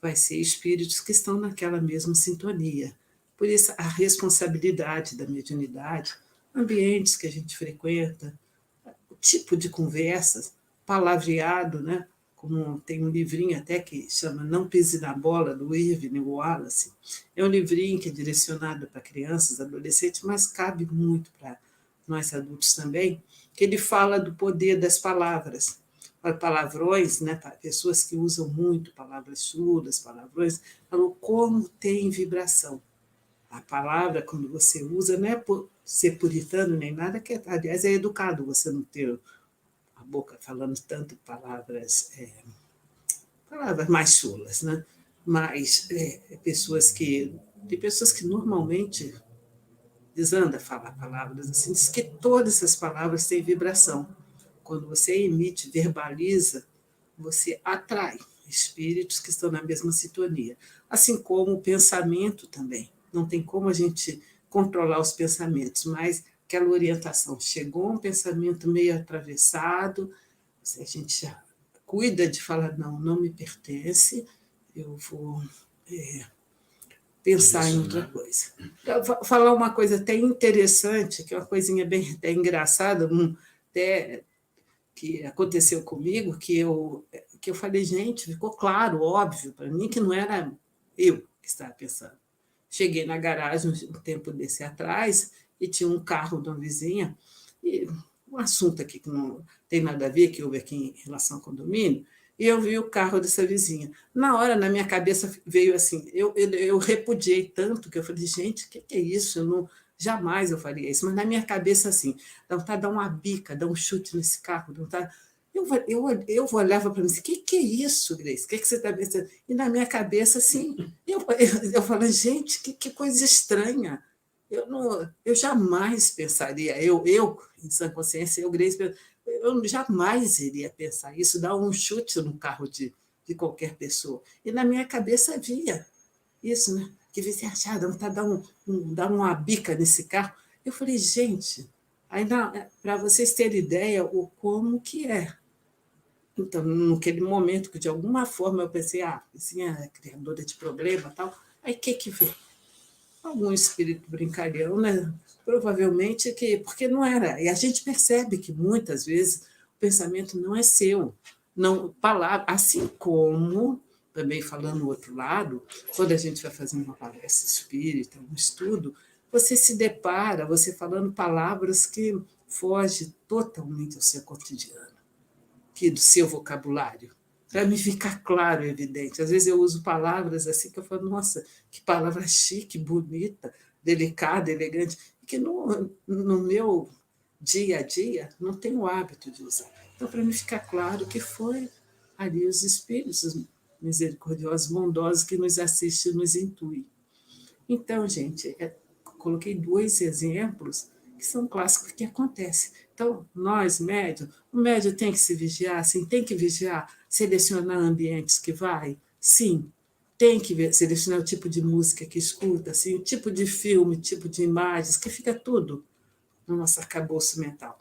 Vai ser espíritos que estão naquela mesma sintonia. Por isso, a responsabilidade da mediunidade, ambientes que a gente frequenta, o tipo de conversas, palavreado, né? Como tem um livrinho até que chama Não Pise na Bola, do Irving Wallace. É um livrinho que é direcionado para crianças, adolescentes, mas cabe muito para nós adultos também, que ele fala do poder das palavras. Palavrões, né? Pessoas que usam muito palavras chulas, palavrões, falam como tem vibração. A palavra, quando você usa, não é por ser puritano nem nada, que aliás é educado você não ter a boca falando tanto palavras mais chulas, né? Mas tem pessoas que normalmente desanda a falar palavras assim, diz que todas essas palavras têm vibração. Quando você emite, verbaliza, você atrai espíritos que estão na mesma sintonia. Assim como o pensamento também. Não tem como a gente controlar os pensamentos, mas aquela orientação. Chegou um pensamento meio atravessado, a gente já cuida de falar, não me pertence, eu vou pensar em outra coisa. Eu vou falar uma coisa até interessante, que é uma coisinha bem até engraçada, até que aconteceu comigo, que eu falei, gente, ficou claro, óbvio para mim que não era eu que estava pensando. Cheguei na garagem um tempo desse atrás e tinha um carro de uma vizinha, e um assunto aqui que não tem nada a ver, que houve aqui em relação ao condomínio, e eu vi o carro dessa vizinha. Na hora, na minha cabeça, veio assim, eu repudiei tanto que eu falei, gente, o que é isso? Jamais eu faria isso, mas na minha cabeça, assim, dá vontade de dar uma bica, dar um chute nesse carro, dá vontade... Eu olhava para mim assim, o que é isso, Grace? O que você está pensando? E na minha cabeça, assim, eu falei, gente, que coisa estranha. Eu jamais pensaria, eu em sã consciência, Grace, eu jamais iria pensar isso, dar um chute no carro de qualquer pessoa. E na minha cabeça havia isso, né? Que você achava, dar uma bica nesse carro. Eu falei, gente, para vocês terem ideia o como que é. Então, naquele momento que, de alguma forma, eu pensei, assim, é criadora de problema e tal, aí o que veio? Algum espírito brincalhão, né? Provavelmente porque não era. E a gente percebe que, muitas vezes, o pensamento não é seu. Não, palavra, assim como, também falando do outro lado, quando a gente vai fazer uma palestra espírita, um estudo, você se depara, você falando palavras que fogem totalmente ao seu cotidiano, do seu vocabulário, para me ficar claro e evidente. Às vezes eu uso palavras assim que eu falo, nossa, que palavra chique, bonita, delicada, elegante, que no meu dia a dia não tenho o hábito de usar. Então, para me ficar claro que foi ali os espíritos misericordiosos, bondosos que nos assistem e nos intuem. Então, gente, coloquei 2 exemplos que são clássicos que acontecem. Então, nós, médium, o médium tem que se vigiar, sim, tem que vigiar, selecionar ambientes que vai, sim, tem que selecionar o tipo de música que escuta, assim, o tipo de filme, o tipo de imagens, que fica tudo no nosso arcabouço mental.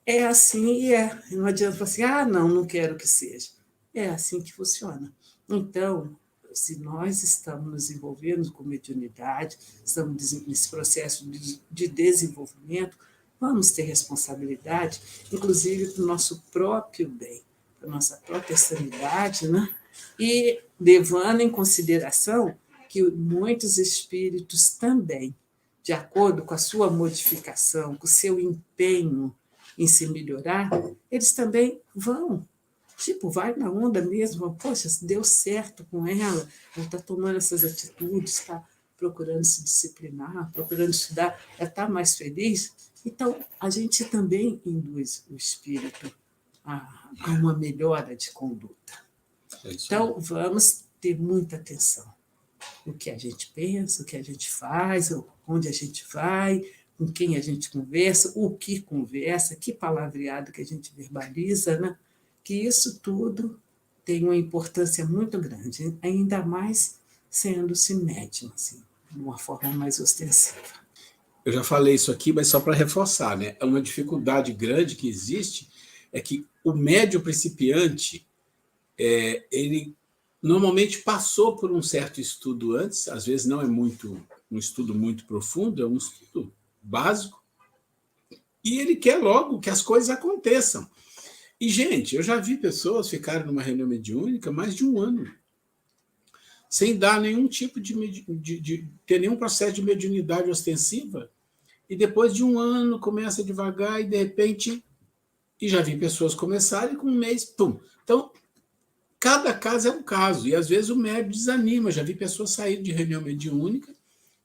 É assim e é. Não adianta falar assim, não quero que seja. É assim que funciona. Então, se nós estamos nos envolvendo com mediunidade, estamos nesse processo de desenvolvimento, vamos ter responsabilidade, inclusive para o nosso próprio bem, para a nossa própria sanidade, né? E levando em consideração que muitos espíritos também, de acordo com a sua modificação, com o seu empenho em se melhorar, eles também vão. Tipo, vai na onda mesmo, poxa, deu certo com ela está tomando essas atitudes, está procurando se disciplinar, procurando estudar, ela está mais feliz. Então, a gente também induz o espírito a uma melhora de conduta. Então, vamos ter muita atenção no que a gente pensa, o que a gente faz, onde a gente vai, com quem a gente conversa, o que conversa, que palavreado que a gente verbaliza, né? Que isso tudo tem uma importância muito grande, ainda mais sendo-se médium, assim, de uma forma mais ostensiva. Eu já falei isso aqui, mas só para reforçar, né? Uma dificuldade grande que existe é que o médium principiante, ele normalmente passou por um certo estudo antes, às vezes não é um estudo muito profundo, é um estudo básico, e ele quer logo que as coisas aconteçam. E, gente, eu já vi pessoas ficarem numa reunião mediúnica mais de um ano, sem dar nenhum tipo de ter nenhum processo de mediunidade ostensiva, e depois de um ano começa devagar e, de repente, e já vi pessoas começarem com um mês, pum. Então, cada caso é um caso, e às vezes o médium desanima. Já vi pessoas saírem de reunião mediúnica,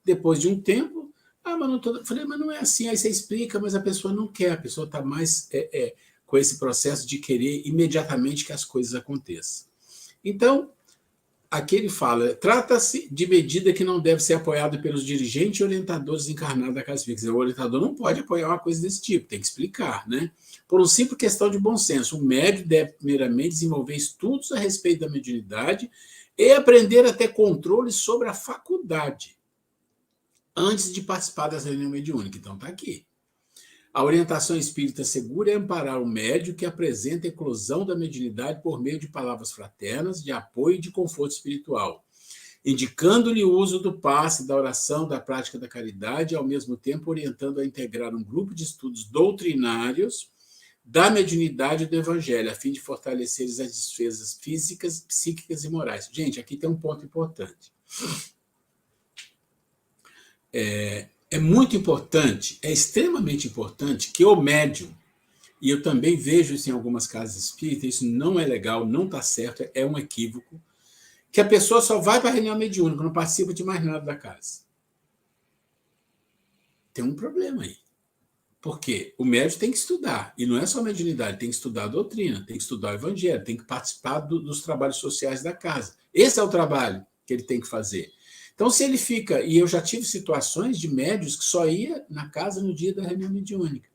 depois de um tempo, mas não tô... Falei, mas não é assim, aí você explica, mas a pessoa não quer, a pessoa está mais com esse processo de querer imediatamente que as coisas aconteçam. Então, aqui ele fala, trata-se de medida que não deve ser apoiada pelos dirigentes e orientadores encarnados da Casa Espírita. O orientador não pode apoiar uma coisa desse tipo, tem que explicar, né? Por uma simples questão de bom senso, o médium deve primeiramente desenvolver estudos a respeito da mediunidade e aprender a ter controle sobre a faculdade antes de participar das reuniões mediúnicas. Então, está aqui. A orientação espírita segura é amparar o médium que apresenta a eclosão da mediunidade por meio de palavras fraternas, de apoio e de conforto espiritual, indicando-lhe o uso do passe, da oração, da prática da caridade, e ao mesmo tempo orientando a integrar um grupo de estudos doutrinários da mediunidade e do evangelho, a fim de fortalecer as defesas físicas, psíquicas e morais. Gente, aqui tem um ponto importante. É muito importante, é extremamente importante que o médium, e eu também vejo isso em algumas casas espíritas, isso não é legal, não está certo, é um equívoco, que a pessoa só vai para a reunião mediúnica, não participa de mais nada da casa. Tem um problema aí. Porque o médium tem que estudar, e não é só a mediunidade, tem que estudar a doutrina, tem que estudar o evangelho, tem que participar dos trabalhos sociais da casa. Esse é o trabalho que ele tem que fazer. Então, se ele fica... E eu já tive situações de médios que só ia na casa no dia da reunião mediúnica.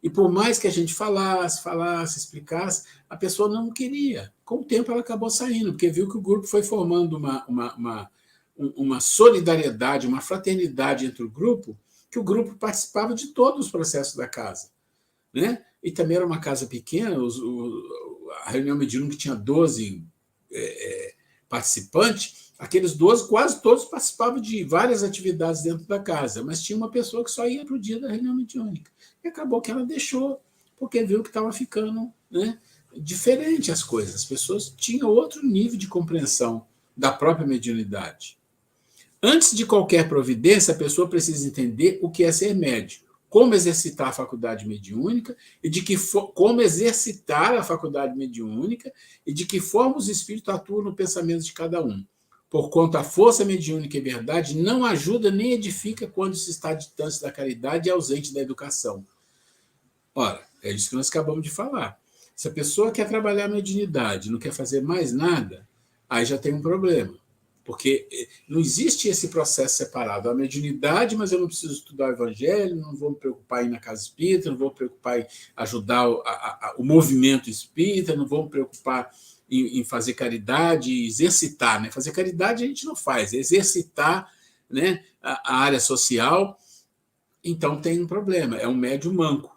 E por mais que a gente falasse, explicasse, a pessoa não queria. Com o tempo, ela acabou saindo, porque viu que o grupo foi formando uma solidariedade, uma fraternidade entre o grupo, que o grupo participava de todos os processos da casa, né? E também era uma casa pequena, a reunião mediúnica tinha 12 participantes, aqueles 12, quase todos participavam de várias atividades dentro da casa, mas tinha uma pessoa que só ia para o dia da reunião mediúnica. E acabou que ela deixou, porque viu que estava ficando, né, diferente as coisas. As pessoas tinham outro nível de compreensão da própria mediunidade. Antes de qualquer providência, a pessoa precisa entender o que é ser médium, como exercitar a faculdade mediúnica como exercitar a faculdade mediúnica e de que forma os espíritos atuam no pensamento de cada um. Porquanto a força mediúnica e verdade não ajuda nem edifica quando se está distante da caridade e ausente da educação. Ora, é isso que nós acabamos de falar. Se a pessoa quer trabalhar a mediunidade, não quer fazer mais nada, aí já tem um problema. Porque não existe esse processo separado. A mediunidade, mas eu não preciso estudar o evangelho, não vou me preocupar em ir na casa espírita, não vou me preocupar em ajudar o movimento espírita, não vou me preocupar em fazer caridade, exercitar. Né? Fazer caridade a gente não faz, é exercitar, né, a área social. Então tem um problema, é um médium manco.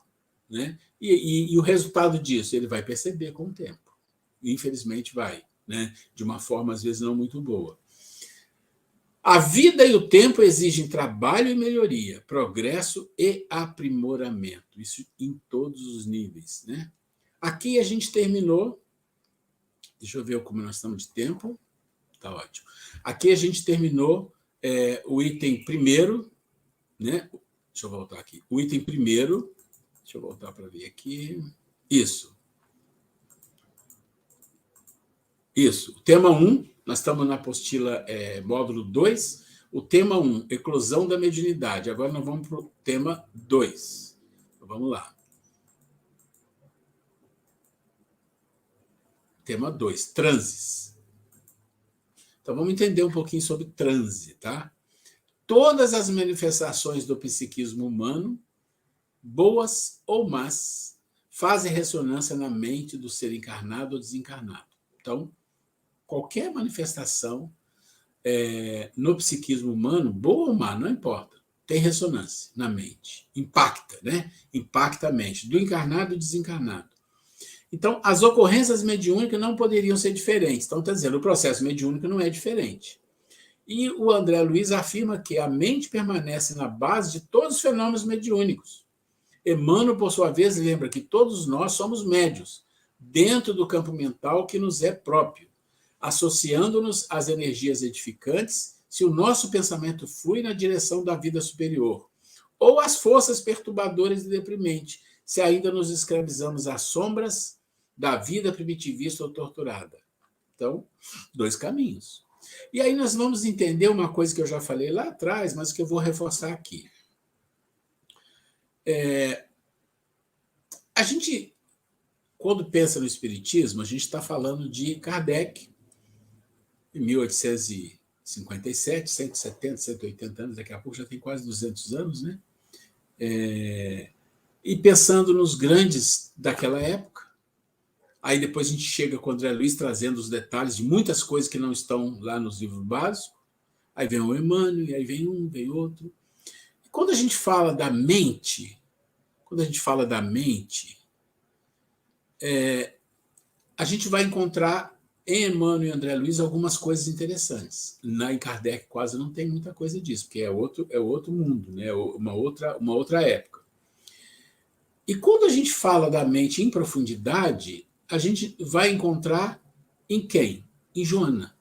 Né? E o resultado disso, ele vai perceber com o tempo. Infelizmente vai, né? De uma forma, às vezes, não muito boa. A vida e o tempo exigem trabalho e melhoria, progresso e aprimoramento. Isso em todos os níveis. Né? Aqui a gente terminou. Deixa eu ver como nós estamos de tempo. Está ótimo. Aqui a gente terminou o item primeiro. Né? Deixa eu voltar aqui. O item primeiro. Deixa eu voltar para ver aqui. Isso. Isso. O tema 1, nós estamos na apostila módulo 2. O tema 1, eclosão da mediunidade. Agora nós vamos para o tema 2. Então, vamos lá. Tema 2, transes. Então vamos entender um pouquinho sobre transe, tá? Todas as manifestações do psiquismo humano, boas ou más, fazem ressonância na mente do ser encarnado ou desencarnado. Então, qualquer manifestação no psiquismo humano, boa ou má, não importa, tem ressonância na mente, impacta, né? Impacta a mente, do encarnado e desencarnado. Então, as ocorrências mediúnicas não poderiam ser diferentes. Então, está dizendo, o processo mediúnico não é diferente. E o André Luiz afirma que a mente permanece na base de todos os fenômenos mediúnicos. Emmanuel, por sua vez, lembra que todos nós somos médios, dentro do campo mental que nos é próprio, associando-nos às energias edificantes, se o nosso pensamento flui na direção da vida superior, ou às forças perturbadoras e deprimentes, se ainda nos escravizamos às sombras da vida primitivista ou torturada. Então, 2 caminhos. E aí nós vamos entender uma coisa que eu já falei lá atrás, mas que eu vou reforçar aqui. A gente, quando pensa no Espiritismo, a gente está falando de Kardec, em 1857, 170, 180 anos, daqui a pouco já tem quase 200 anos, né? E pensando nos grandes daquela época, aí depois a gente chega com o André Luiz trazendo os detalhes de muitas coisas que não estão lá nos livros básicos, aí vem o Emmanuel, e aí vem um, vem outro. E quando a gente fala da mente, a gente vai encontrar em Emmanuel e André Luiz algumas coisas interessantes. Em Kardec quase não tem muita coisa disso, porque é outro mundo, né? uma outra época. E quando a gente fala da mente em profundidade, a gente vai encontrar em quem? Em Joana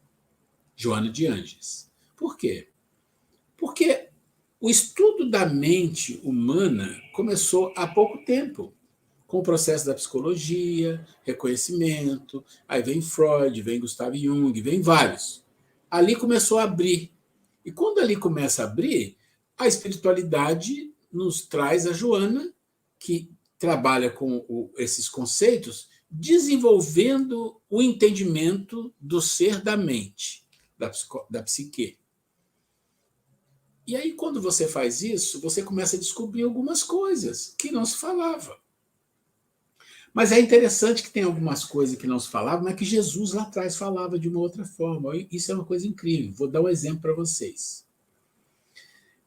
de Ângeles. Por quê? Porque o estudo da mente humana começou há pouco tempo, com o processo da psicologia, reconhecimento, aí vem Freud, vem Gustav Jung, vem vários. Ali começou a abrir. E quando ali começa a abrir, a espiritualidade nos traz a Joana, que trabalha com esses conceitos, desenvolvendo o entendimento do ser da mente, da psique. E aí, quando você faz isso, você começa a descobrir algumas coisas que não se falava. Mas é interessante que tem algumas coisas que não se falavam, mas que Jesus lá atrás falava de uma outra forma. Isso é uma coisa incrível. Vou dar um exemplo para vocês.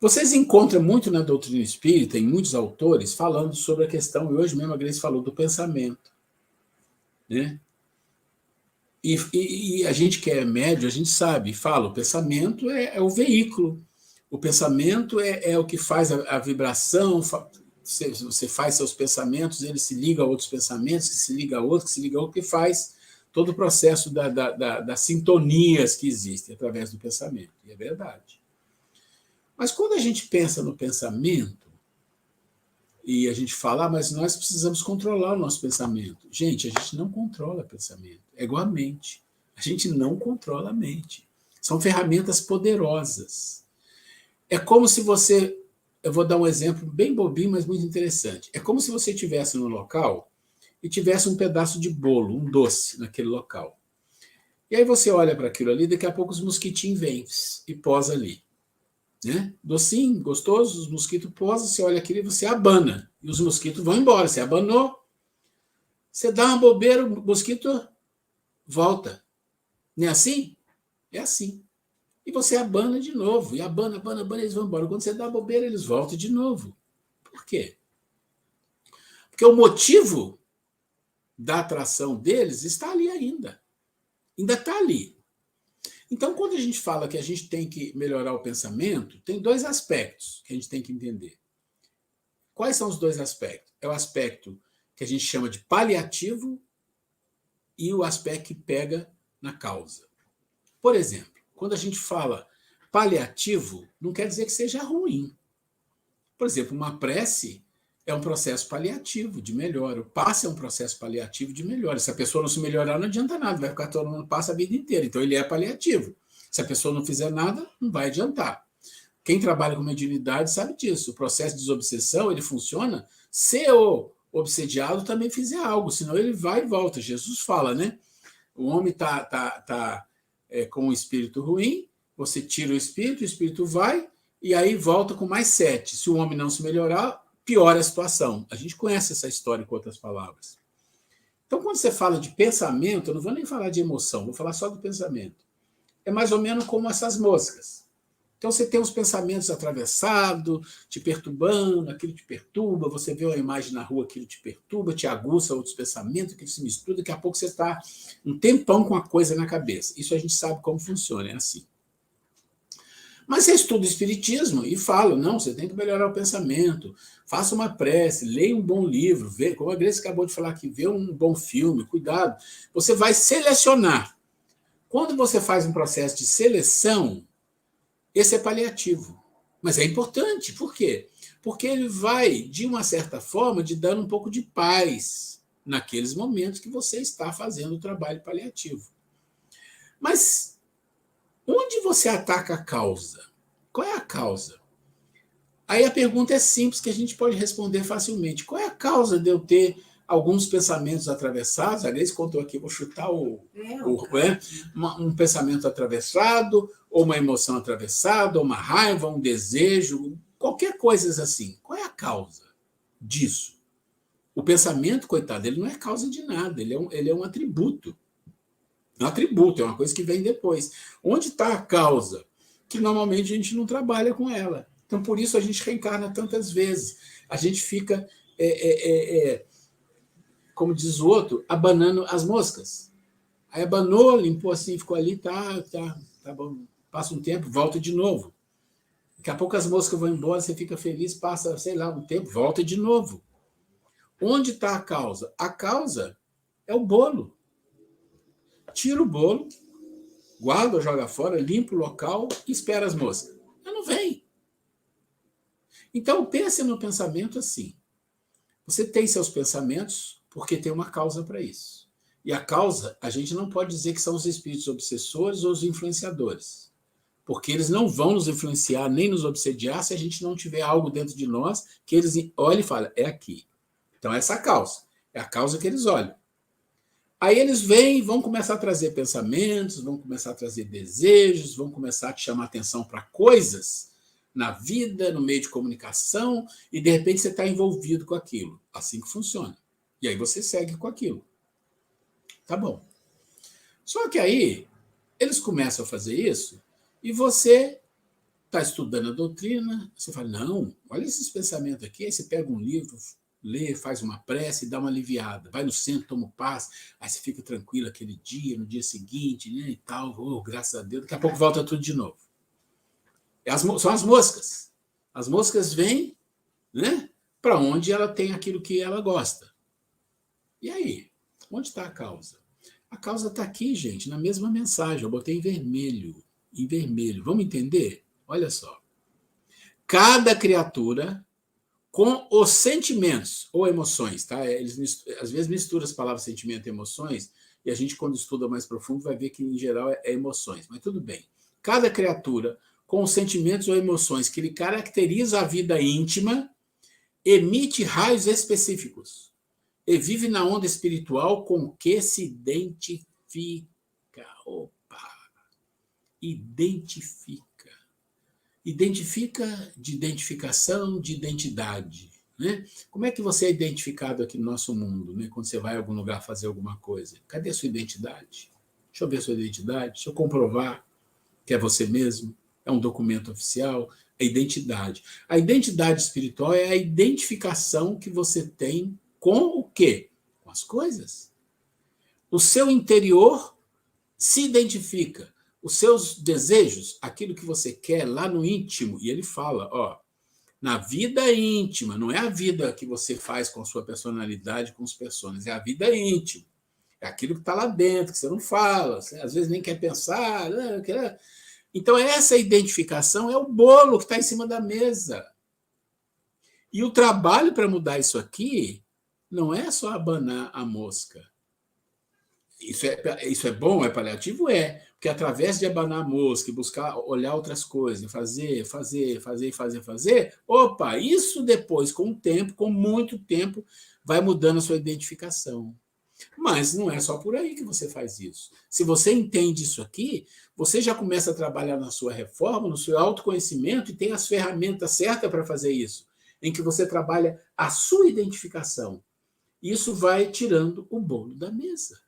Vocês encontram muito na doutrina espírita, em muitos autores, falando sobre a questão, e hoje mesmo a Grace falou do pensamento. Né? E a gente que é médio, a gente sabe, fala, o pensamento é o veículo. O pensamento é o que faz a vibração, você faz seus pensamentos, ele se liga a outros pensamentos, que se liga a outro, que se liga a outro, que faz todo o processo das sintonias que existem através do pensamento. E é verdade. Mas quando a gente pensa no pensamento, e a gente fala, mas nós precisamos controlar o nosso pensamento. Gente, a gente não controla o pensamento. É igual a mente. A gente não controla a mente. São ferramentas poderosas. É como se você... Eu vou dar um exemplo bem bobinho, mas muito interessante. É como se você estivesse no local e tivesse um pedaço de bolo, um doce naquele local. E aí você olha para aquilo ali, daqui a pouco os mosquitinhos vêm e posa ali. Né? Docinho, gostoso, os mosquitos posam, você olha aquilo e você abana. E os mosquitos vão embora. Você abanou, você dá uma bobeira, o mosquito volta. Não é assim? É assim. E você abana de novo. E abana, eles vão embora. Quando você dá a bobeira, eles voltam de novo. Por quê? Porque o motivo da atração deles está ali ainda. Ainda está ali. Então, quando a gente fala que a gente tem que melhorar o pensamento, tem dois aspectos que a gente tem que entender. Quais são os dois aspectos? É o aspecto que a gente chama de paliativo e o aspecto que pega na causa. Por exemplo, quando a gente fala paliativo, não quer dizer que seja ruim. Por exemplo, uma prece é um processo paliativo de melhora. O passe é um processo paliativo de melhora. Se a pessoa não se melhorar, não adianta nada, vai ficar tomando passe a vida inteira. Então, ele é paliativo. Se a pessoa não fizer nada, não vai adiantar. Quem trabalha com mediunidade sabe disso. O processo de desobsessão, ele funciona se o obsediado também fizer algo, senão ele vai e volta. Jesus fala, né? O homem está com um espírito ruim, você tira o espírito vai, e aí volta com mais 7. Se o homem não se melhorar, piora a situação. A gente conhece essa história com outras palavras. Então, quando você fala de pensamento, eu não vou nem falar de emoção, vou falar só do pensamento. É mais ou menos como essas moscas. Então, você tem os pensamentos atravessados, te perturbando, aquilo te perturba, você vê uma imagem na rua, aquilo te perturba, te aguça outros pensamentos, aquilo se mistura, daqui a pouco você está um tempão com a coisa na cabeça. Isso a gente sabe como funciona, é assim. Mas você estuda o espiritismo e fala, não, você tem que melhorar o pensamento, faça uma prece, leia um bom livro, vê, como a Grace acabou de falar aqui, vê um bom filme, cuidado. Você vai selecionar. Quando você faz um processo de seleção, esse é paliativo. Mas é importante, por quê? Porque ele vai, de uma certa forma, te dando um pouco de paz naqueles momentos que você está fazendo o trabalho paliativo. Mas onde você ataca a causa? Qual é a causa? Aí a pergunta é simples, que a gente pode responder facilmente. Qual é a causa de eu ter alguns pensamentos atravessados? A Grace contou aqui, vou chutar um pensamento atravessado, ou uma emoção atravessada, ou uma raiva, um desejo, qualquer coisa assim. Qual é a causa disso? O pensamento, coitado, ele não é causa de nada, ele é um atributo. É um atributo, é uma coisa que vem depois. Onde está a causa? Que normalmente a gente não trabalha com ela. Então, por isso a gente reencarna tantas vezes. A gente fica, como diz o outro, abanando as moscas. Aí abanou, limpou assim, ficou ali, tá bom. Passa um tempo, volta de novo. Daqui a pouco as moscas vão embora, você fica feliz, passa, sei lá, um tempo, volta de novo. Onde está a causa? A causa é o bolo. Tira o bolo, guarda, joga fora, limpa o local e espera as moscas. Ela não vem. Então, pense no pensamento assim. Você tem seus pensamentos porque tem uma causa para isso. E a causa, a gente não pode dizer que são os espíritos obsessores ou os influenciadores. Porque eles não vão nos influenciar nem nos obsediar se a gente não tiver algo dentro de nós que eles olhem e falem, é aqui. Então, essa é a causa. É a causa que eles olham. Aí eles vêm e vão começar a trazer pensamentos, vão começar a trazer desejos, vão começar a te chamar atenção para coisas na vida, no meio de comunicação, e de repente você está envolvido com aquilo. Assim que funciona. E aí você segue com aquilo. Tá bom. Só que aí eles começam a fazer isso e você está estudando a doutrina, você fala, não, olha esses pensamentos aqui, aí você pega um livro, lê, faz uma prece e dá uma aliviada. Vai no centro, toma um passe, aí você fica tranquilo aquele dia, no dia seguinte, né, e tal, oh, graças a Deus, daqui a pouco volta tudo de novo. São as moscas. As moscas vêm, né, para onde ela tem aquilo que ela gosta. E aí? Onde está a causa? A causa está aqui, gente, na mesma mensagem. Eu botei em vermelho. Em vermelho. Vamos entender? Olha só. Cada criatura com os sentimentos ou emoções, tá? Eles às vezes misturam as palavras sentimento e emoções, e a gente, quando estuda mais profundo, vai ver que, em geral, é emoções. Mas tudo bem. Cada criatura com os sentimentos ou emoções que lhe caracteriza a vida íntima emite raios específicos e vive na onda espiritual com que se identifica. Oh, identifica. Identifica de identificação, de identidade. Né? Como é que você é identificado aqui no nosso mundo, né? Quando você vai a algum lugar fazer alguma coisa? Cadê a sua identidade? Deixa eu ver a sua identidade, deixa eu comprovar que é você mesmo, é um documento oficial, é identidade. A identidade espiritual é a identificação que você tem com o quê? Com as coisas. O seu interior se identifica. Os seus desejos, aquilo que você quer lá no íntimo, e ele fala, ó, na vida íntima, não é a vida que você faz com a sua personalidade, com as pessoas, é a vida íntima. É aquilo que está lá dentro, que você não fala, você às vezes nem quer pensar. Então, essa identificação é o bolo que está em cima da mesa. E o trabalho para mudar isso aqui não é só abanar a mosca. Isso é bom, é paliativo? É. Porque através de abanar a mosca e buscar olhar outras coisas, fazer, opa, isso depois, com o tempo, com muito tempo, vai mudando a sua identificação. Mas não é só por aí que você faz isso. Se você entende isso aqui, você já começa a trabalhar na sua reforma, no seu autoconhecimento, e tem as ferramentas certas para fazer isso, em que você trabalha a sua identificação. Isso vai tirando o bolo da mesa.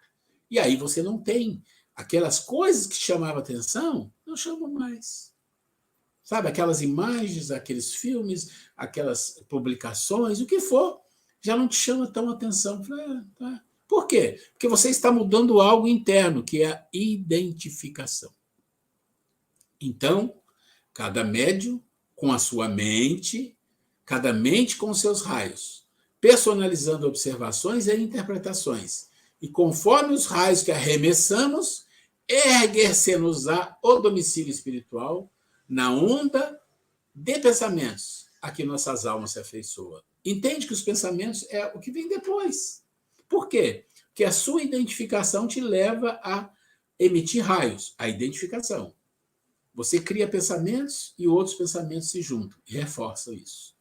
E aí você não tem aquelas coisas que chamavam atenção, não chamam mais. Sabe, aquelas imagens, aqueles filmes, aquelas publicações, o que for, já não te chama tão atenção. Tá. Por quê? Porque você está mudando algo interno, que é a identificação. Então, cada médium com a sua mente, cada mente com os seus raios, personalizando observações e interpretações. E conforme os raios que arremessamos, erguer-se-nos-á o domicílio espiritual na onda de pensamentos a que nossas almas se afeiçoam. Entende que os pensamentos é o que vem depois. Por quê? Porque a sua identificação te leva a emitir raios, a identificação. Você cria pensamentos e outros pensamentos se juntam e reforçam isso.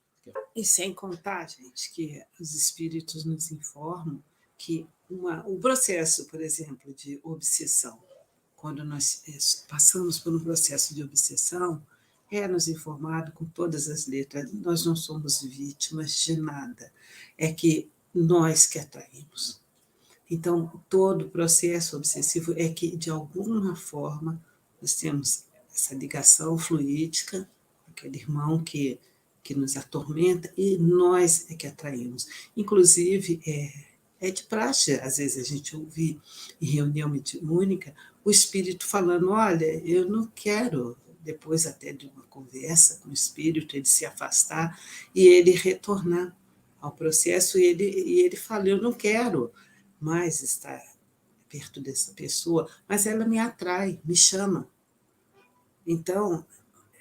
E sem contar, gente, que os espíritos nos informam que o processo, por exemplo, de obsessão, quando nós passamos por um processo de obsessão, é nos informado com todas as letras, nós não somos vítimas de nada, é que nós que atraímos. Então, todo o processo obsessivo é que, de alguma forma, nós temos essa ligação fluídica, aquele irmão que nos atormenta, e nós é que atraímos. Inclusive, é de praxe, às vezes a gente ouve em reunião mediúnica o espírito falando, olha, eu não quero, depois até de uma conversa com o espírito, ele se afastar e ele retornar ao processo, e ele fala, eu não quero mais estar perto dessa pessoa, mas ela me atrai, me chama. Então,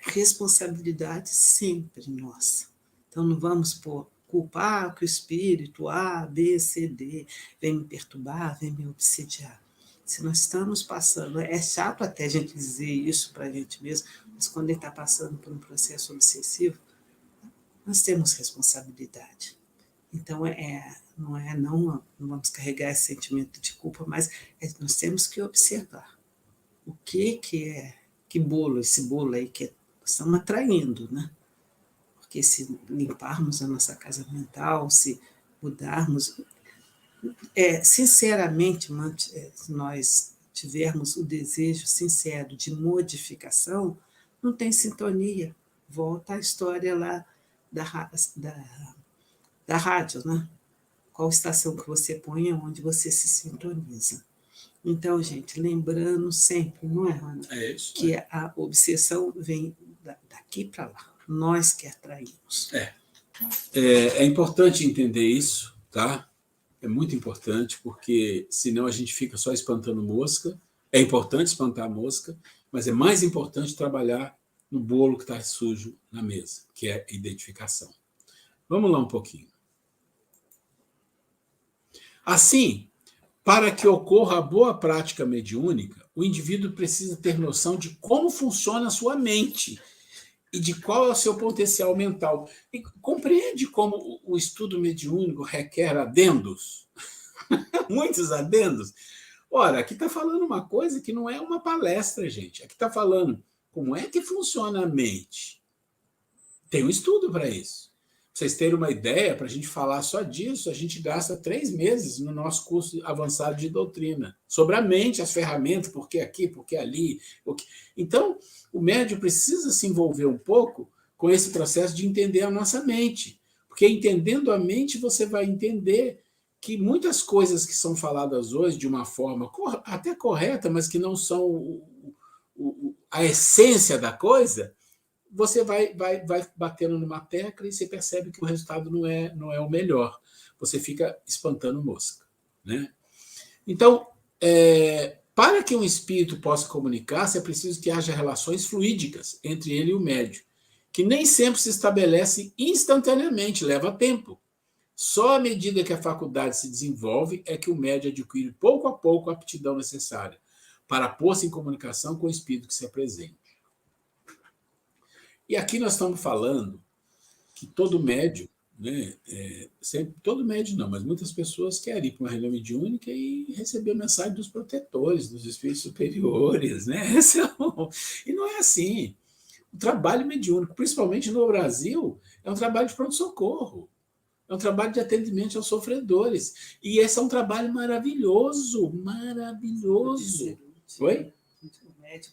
responsabilidade sempre nossa. Então, não vamos culpar que o espírito A, B, C, D vem me perturbar, vem me obsediar. Se nós estamos passando, é chato até a gente dizer isso para a gente mesmo, mas quando ele está passando por um processo obsessivo, nós temos responsabilidade. Então, não vamos carregar esse sentimento de culpa, mas nós temos que observar o que é, esse bolo aí que nós estamos atraindo, né? Porque se limparmos a nossa casa mental, se mudarmos, sinceramente, se nós tivermos o desejo sincero de modificação, não tem sintonia. Volta à história lá da rádio, né? Qual estação que você põe é onde você se sintoniza. Então, gente, lembrando sempre, não é, Ana? É isso. Que a obsessão vem daqui para lá. Nós que atraímos. É importante entender isso, tá? É muito importante, porque senão a gente fica só espantando mosca. É importante espantar a mosca, mas é mais importante trabalhar no bolo que está sujo na mesa, que é a identificação. Vamos lá um pouquinho. Assim, para que ocorra a boa prática mediúnica, o indivíduo precisa ter noção de como funciona a sua mente e de qual é o seu potencial mental. E compreende como o estudo mediúnico requer adendos? Muitos adendos. Ora, aqui está falando uma coisa que não é uma palestra, gente. Aqui está falando como é que funciona a mente. Tem um estudo para isso. Pra vocês terem uma ideia, para a gente falar só disso, a gente gasta 3 meses no nosso curso avançado de doutrina, sobre a mente, as ferramentas, por que aqui, por que ali. Então, o médium precisa se envolver um pouco com esse processo de entender a nossa mente. Porque entendendo a mente, você vai entender que muitas coisas que são faladas hoje de uma forma até correta, mas que não são a essência da coisa, você vai batendo numa tecla e você percebe que o resultado não é o melhor. Você fica espantando mosca. Né? Então, para que um espírito possa comunicar-se, é preciso que haja relações fluídicas entre ele e o médium, que nem sempre se estabelece instantaneamente, leva tempo. Só à medida que a faculdade se desenvolve é que o médium adquire pouco a pouco a aptidão necessária para pôr-se em comunicação com o espírito que se apresenta. E aqui nós estamos falando que todo médium, né, todo médium não, mas muitas pessoas querem ir para uma reunião mediúnica e receber a mensagem dos protetores, dos espíritos superiores. Né? E não é assim. O trabalho mediúnico, principalmente no Brasil, é um trabalho de pronto-socorro. É um trabalho de atendimento aos sofredores. E esse é um trabalho maravilhoso, maravilhoso. Oi?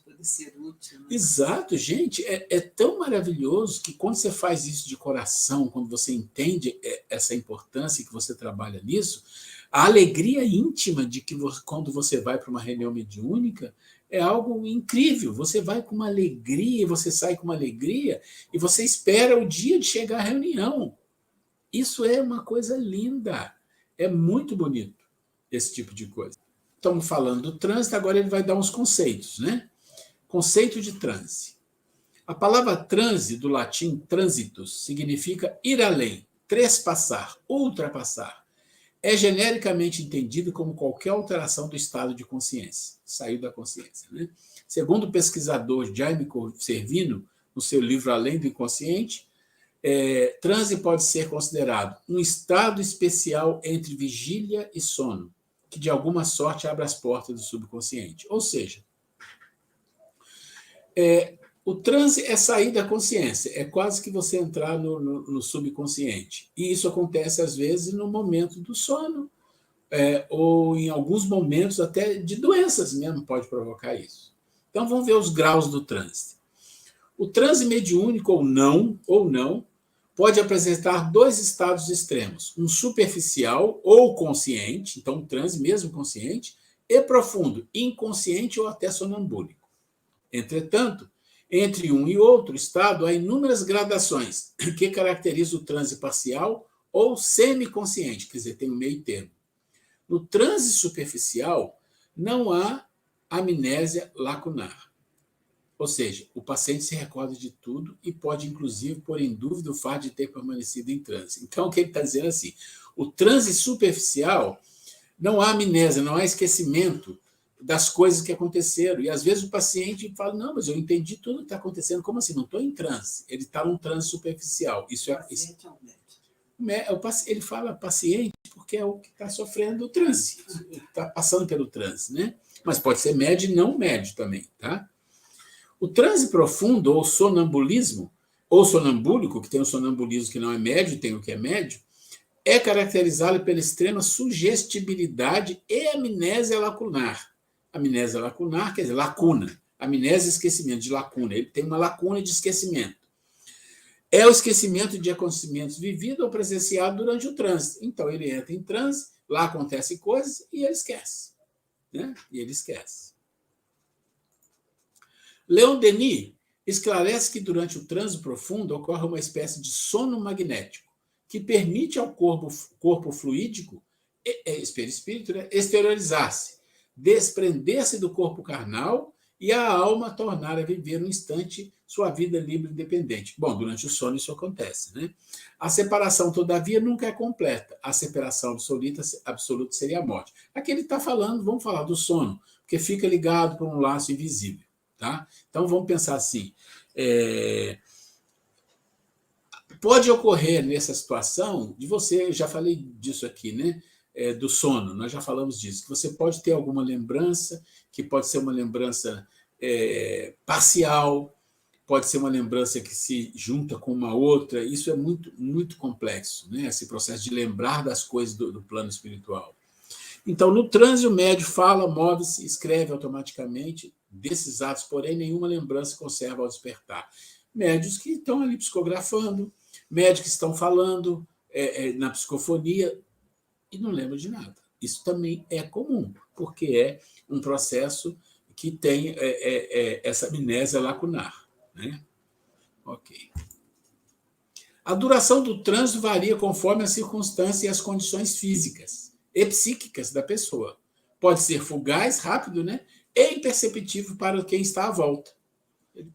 Pode ser útil. Né? Exato, gente. É tão maravilhoso que quando você faz isso de coração, quando você entende essa importância que você trabalha nisso, a alegria íntima de que quando você vai para uma reunião mediúnica é algo incrível. Você vai com uma alegria, você sai com uma alegria e você espera o dia de chegar à reunião. Isso é uma coisa linda. É muito bonito esse tipo de coisa. Estamos falando do trânsito, agora ele vai dar uns conceitos, né? Conceito de transe. A palavra transe, do latim transitus, significa ir além, trespassar, ultrapassar. É genericamente entendido como qualquer alteração do estado de consciência, sair da consciência. Né? Segundo o pesquisador Jaime Servino, no seu livro Além do Inconsciente, transe pode ser considerado um estado especial entre vigília e sono, que de alguma sorte abre as portas do subconsciente. Ou seja, o transe é sair da consciência, é quase que você entrar no subconsciente. E isso acontece, às vezes, no momento do sono, ou em alguns momentos até de doenças mesmo pode provocar isso. Então, vamos ver os graus do transe. O transe mediúnico ou não, pode apresentar 2 estados extremos, um superficial ou consciente, então um transe mesmo consciente, e profundo, inconsciente ou até sonambúlico. Entretanto, entre um e outro estado, há inúmeras gradações que caracterizam o transe parcial ou semiconsciente, quer dizer, tem um meio termo. No transe superficial, não há amnésia lacunar. Ou seja, o paciente se recorda de tudo e pode, inclusive, pôr em dúvida o fato de ter permanecido em transe. Então, o que ele está dizendo é assim, o transe superficial, não há amnésia, não há esquecimento das coisas que aconteceram. E, às vezes, o paciente fala, não, mas eu entendi tudo que está acontecendo. Como assim? Não estou em transe. Ele está num transe superficial. Isso é... Ele fala paciente porque é o que está sofrendo o transe, está passando pelo transe, né? Mas pode ser médio e não médio também, tá? O transe profundo, ou sonambulismo, ou sonambúlico, que tem o sonambulismo que não é médio, tem o que é médio, é caracterizado pela extrema sugestibilidade e amnésia lacunar. Amnésia lacunar quer dizer lacuna. Amnésia, esquecimento de lacuna. Ele tem uma lacuna de esquecimento. É o esquecimento de acontecimentos vividos ou presenciados durante o trânsito. Então, ele entra em transe, lá acontecem coisas e ele esquece. Né? E ele esquece. Leon Denis esclarece que durante o transe profundo ocorre uma espécie de sono magnético que permite ao corpo fluídico, espírito, né, exteriorizar-se, desprender-se do corpo carnal e a alma tornar a viver um instante sua vida livre e independente. Bom, durante o sono isso acontece. Né? A separação, todavia, nunca é completa. A separação absoluta seria a morte. Aqui ele está falando, vamos falar do sono, porque fica ligado por um laço invisível. Tá? Então, vamos pensar assim. Pode ocorrer nessa situação de você, já falei disso aqui, né? do sono, nós já falamos disso, que você pode ter alguma lembrança, que pode ser uma lembrança parcial, pode ser uma lembrança que se junta com uma outra, isso é muito, muito complexo, né? Esse processo de lembrar das coisas do plano espiritual. Então, no transe, o médium fala, move-se, escreve automaticamente desses atos, porém, nenhuma lembrança conserva ao despertar. Médios que estão ali psicografando, médios que estão falando na psicofonia e não lembram de nada. Isso também é comum, porque é um processo que tem essa amnésia lacunar, né? Ok. A duração do trânsito varia conforme a circunstância e as condições físicas e psíquicas da pessoa. Pode ser fugaz, rápido, né? E imperceptível para quem está à volta. Ele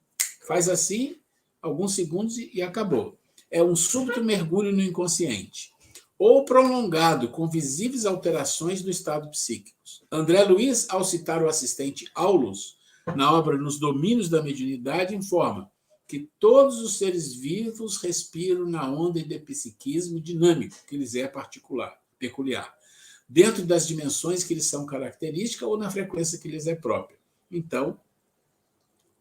faz assim, alguns segundos e acabou. É um súbito mergulho no inconsciente. Ou prolongado, com visíveis alterações do estado psíquico. André Luiz, ao citar o assistente Aulus, na obra Nos Domínios da Mediunidade, informa que todos os seres vivos respiram na onda de psiquismo dinâmico, que lhes é peculiar, dentro das dimensões que lhes são características ou na frequência que lhes é própria. Então,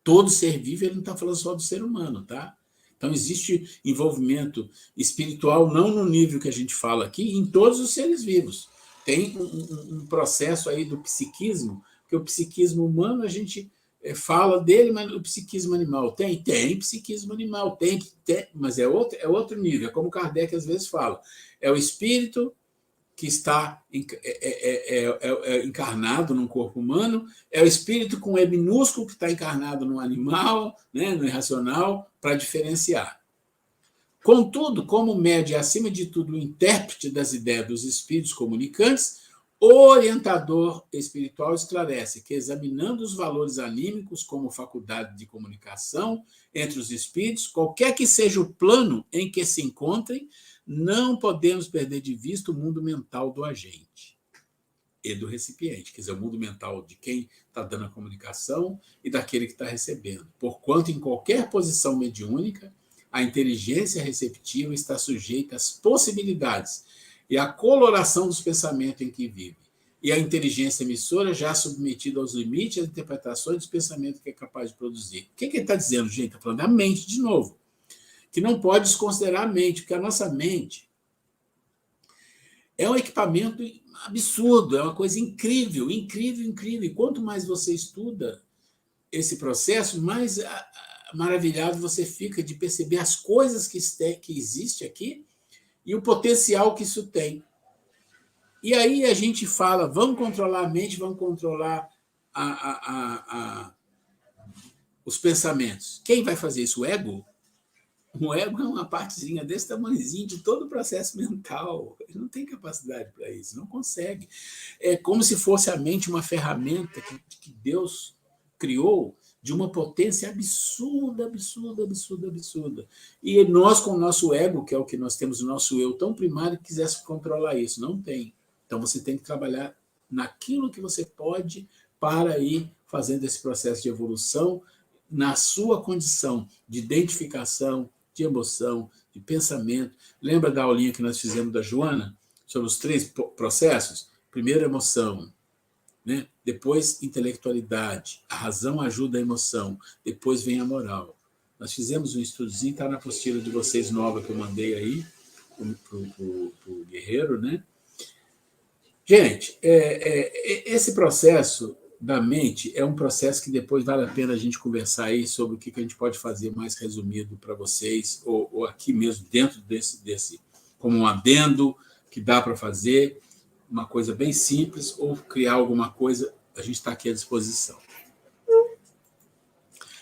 todo ser vivo, ele não está falando só do ser humano, tá? Então, existe envolvimento espiritual, não no nível que a gente fala aqui, em todos os seres vivos. Tem um processo aí do psiquismo, que o psiquismo humano, a gente fala dele, mas o psiquismo animal tem psiquismo animal, tem, mas é outro nível, é como Kardec às vezes fala. É o espírito que está encarnado num corpo humano, é o espírito com E minúsculo que está encarnado num animal, né, no irracional, para diferenciar. Contudo, como o médium é, acima de tudo, o intérprete das ideias dos espíritos comunicantes, o orientador espiritual esclarece que, examinando os valores anímicos como faculdade de comunicação entre os espíritos, qualquer que seja o plano em que se encontrem, não podemos perder de vista o mundo mental do agente e do recipiente, quer dizer, o mundo mental de quem está dando a comunicação e daquele que está recebendo. Porquanto, em qualquer posição mediúnica, a inteligência receptiva está sujeita às possibilidades e à coloração dos pensamentos em que vive. E a inteligência emissora já submetida aos limites e às interpretações dos pensamentos que é capaz de produzir. O que ele está dizendo, gente? Está falando da mente, de novo. Que não pode desconsiderar a mente, porque a nossa mente é um equipamento absurdo, é uma coisa incrível, incrível, incrível. E quanto mais você estuda esse processo, mais maravilhado você fica de perceber as coisas que existem aqui e o potencial que isso tem. E aí a gente fala, vamos controlar a mente, vamos controlar os pensamentos. Quem vai fazer isso? O ego? O ego é uma partezinha desse tamanhozinho de todo o processo mental. Ele não tem capacidade para isso, não consegue. É como se fosse a mente uma ferramenta que Deus criou de uma potência absurda, absurda, absurda, absurda. E nós, com o nosso ego, que é o que nós temos, o nosso eu tão primário, que quisesse controlar isso. Não tem. Então, você tem que trabalhar naquilo que você pode para ir fazendo esse processo de evolução na sua condição de identificação, de emoção, de pensamento. Lembra da aulinha que nós fizemos da Joana sobre os 3 processos? Primeiro, emoção, né? Depois, intelectualidade. A razão ajuda a emoção. Depois vem a moral. Nós fizemos um estudozinho, está na apostila de vocês nova que eu mandei aí para o Guerreiro, né? Gente, esse processo da mente é um processo que depois vale a pena a gente conversar aí sobre o que a gente pode fazer mais resumido para vocês, ou aqui mesmo dentro desse como um adendo que dá para fazer, uma coisa bem simples, ou criar alguma coisa, a gente está aqui à disposição.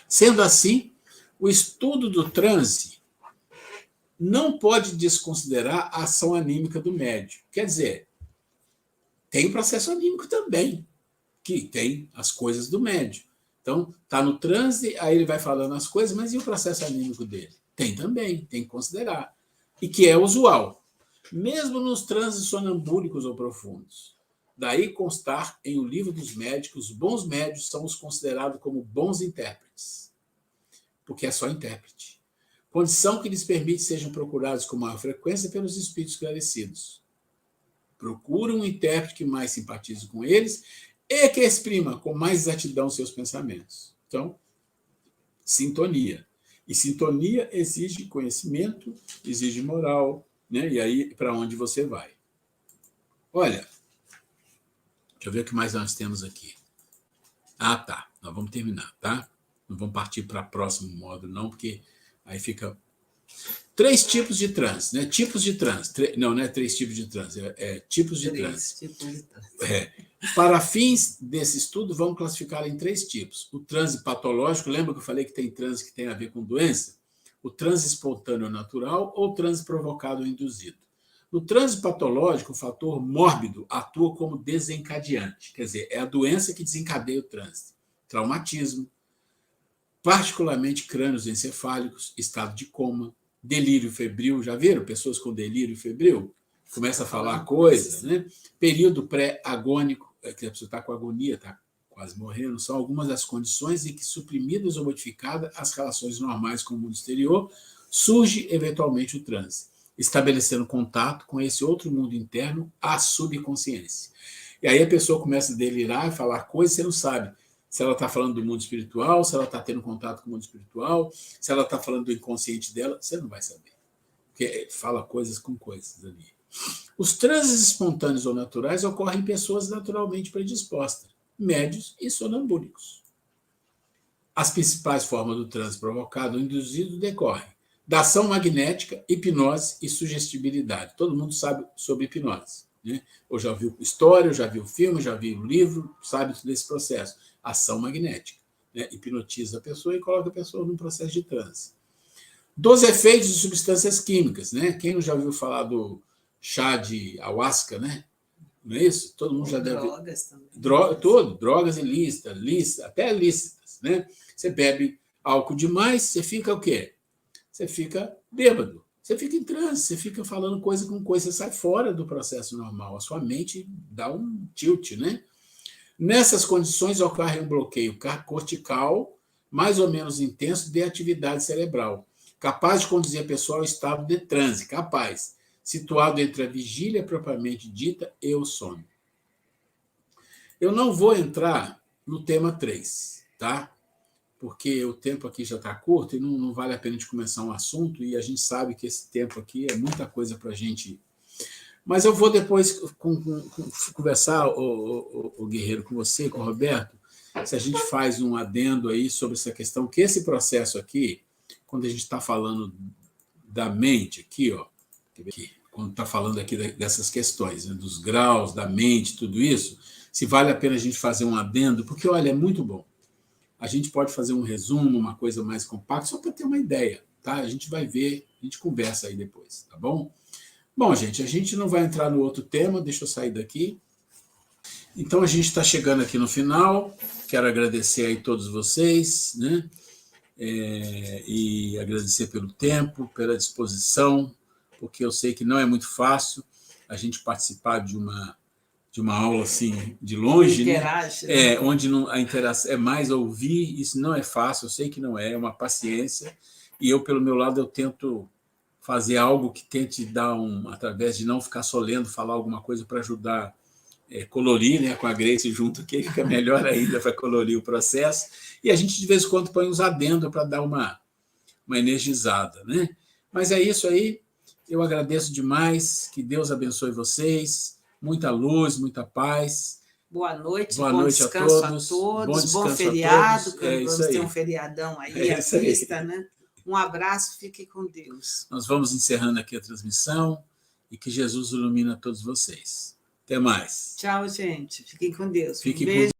Sendo assim, o estudo do transe não pode desconsiderar a ação anímica do médium. Quer dizer, tem o processo anímico também, que tem as coisas do médium. Então, está no transe, aí ele vai falando as coisas, mas e o processo anímico dele? Tem também, tem que considerar. E que é usual, mesmo nos transes sonambúlicos ou profundos. Daí constar em O Livro dos Médicos, os bons médios são os considerados como bons intérpretes, porque é só intérprete. Condição que lhes permite sejam procurados com maior frequência pelos espíritos esclarecidos. Procura um intérprete que mais simpatize com eles e que exprima com mais exatidão seus pensamentos. Então, sintonia. E sintonia exige conhecimento, exige moral, né? E aí, para onde você vai? Olha, deixa eu ver o que mais nós temos aqui. Ah, tá. Nós vamos terminar, tá? Não vamos partir para o próximo módulo, não, porque aí fica... 3 tipos de transe, né? Tipos de transe. Não é 3 tipos de transe, tipos de transe. Para fins desse estudo, vamos classificar em 3 tipos. O transe patológico, lembra que eu falei que tem transe que tem a ver com doença? O transe espontâneo natural ou o transe provocado ou induzido. No transe patológico, o fator mórbido atua como desencadeante, quer dizer, é a doença que desencadeia o transe. Traumatismo, particularmente crânios encefálicos, estado de coma, delírio febril, já viram pessoas com delírio febril? Começa a falar coisas, né? Período pré-agônico, que a pessoa está com agonia, está quase morrendo, são algumas das condições em que, suprimidas ou modificadas as relações normais com o mundo exterior, surge eventualmente o transe, estabelecendo contato com esse outro mundo interno, a subconsciência. E aí a pessoa começa a delirar e falar coisas, você não sabe se ela está falando do mundo espiritual, se ela está tendo contato com o mundo espiritual, se ela está falando do inconsciente dela, você não vai saber. Porque fala coisas com coisas ali. Os transes espontâneos ou naturais ocorrem em pessoas naturalmente predispostas, médios e sonambúlicos. As principais formas do transe provocado ou induzido decorrem da ação magnética, hipnose e sugestibilidade. Todo mundo sabe sobre hipnose, né? Ou já viu história, ou já viu filme, já viu livro, sabe desse processo. Ação magnética, né? Hipnotiza a pessoa e coloca a pessoa num processo de transe. Dos efeitos de substâncias químicas, né? Quem não já ouviu falar do chá de ayahuasca, né? Não é isso? Todo mundo já deve... Drogas também. Drogas ilícitas, até lícitas, né? Você bebe álcool demais, você fica o quê? Você fica bêbado, você fica em transe, você fica falando coisa com coisa, você sai fora do processo normal, a sua mente dá um tilt, né? Nessas condições ocorre um bloqueio cortical mais ou menos intenso de atividade cerebral, capaz de conduzir a pessoa ao estado de transe, situado entre a vigília propriamente dita e o sono. Eu não vou entrar no tema 3, tá? Porque o tempo aqui já está curto e não vale a pena a gente começar um assunto, e a gente sabe que esse tempo aqui é muita coisa para a gente... Mas eu vou depois conversar, o Guerreiro, com você, com o Roberto, se a gente faz um adendo aí sobre essa questão, que esse processo aqui, quando a gente está falando da mente, aqui, ó, quando está falando aqui dessas questões, né, dos graus, da mente, tudo isso, se vale a pena a gente fazer um adendo, porque, olha, é muito bom. A gente pode fazer um resumo, uma coisa mais compacta, só para ter uma ideia, tá? A gente vai ver, a gente conversa aí depois, tá bom? Bom, gente, a gente não vai entrar no outro tema, deixa eu sair daqui. Então, a gente está chegando aqui no final, quero agradecer aí todos vocês, né? E agradecer pelo tempo, pela disposição, porque eu sei que não é muito fácil a gente participar de uma aula assim, de longe, interage, né? Onde a interação é mais ouvir, isso não é fácil, eu sei que não é uma paciência, e eu, pelo meu lado, eu tento fazer algo que tente dar através de não ficar só lendo, falar alguma coisa para ajudar, colorir, né, com a Grace junto, que fica melhor ainda para colorir o processo, e a gente de vez em quando põe uns adendos para dar uma energizada, né? Mas é isso aí, eu agradeço demais, que Deus abençoe vocês, muita luz, muita paz. Boa noite, bom bom noite descanso a todos, bom feriado, que vamos ter um feriadão aí à vista, né? Um abraço, fique com Deus. Nós vamos encerrando aqui a transmissão e que Jesus ilumine a todos vocês. Até mais. Tchau, gente. Fiquem com Deus. Fiquem beijo.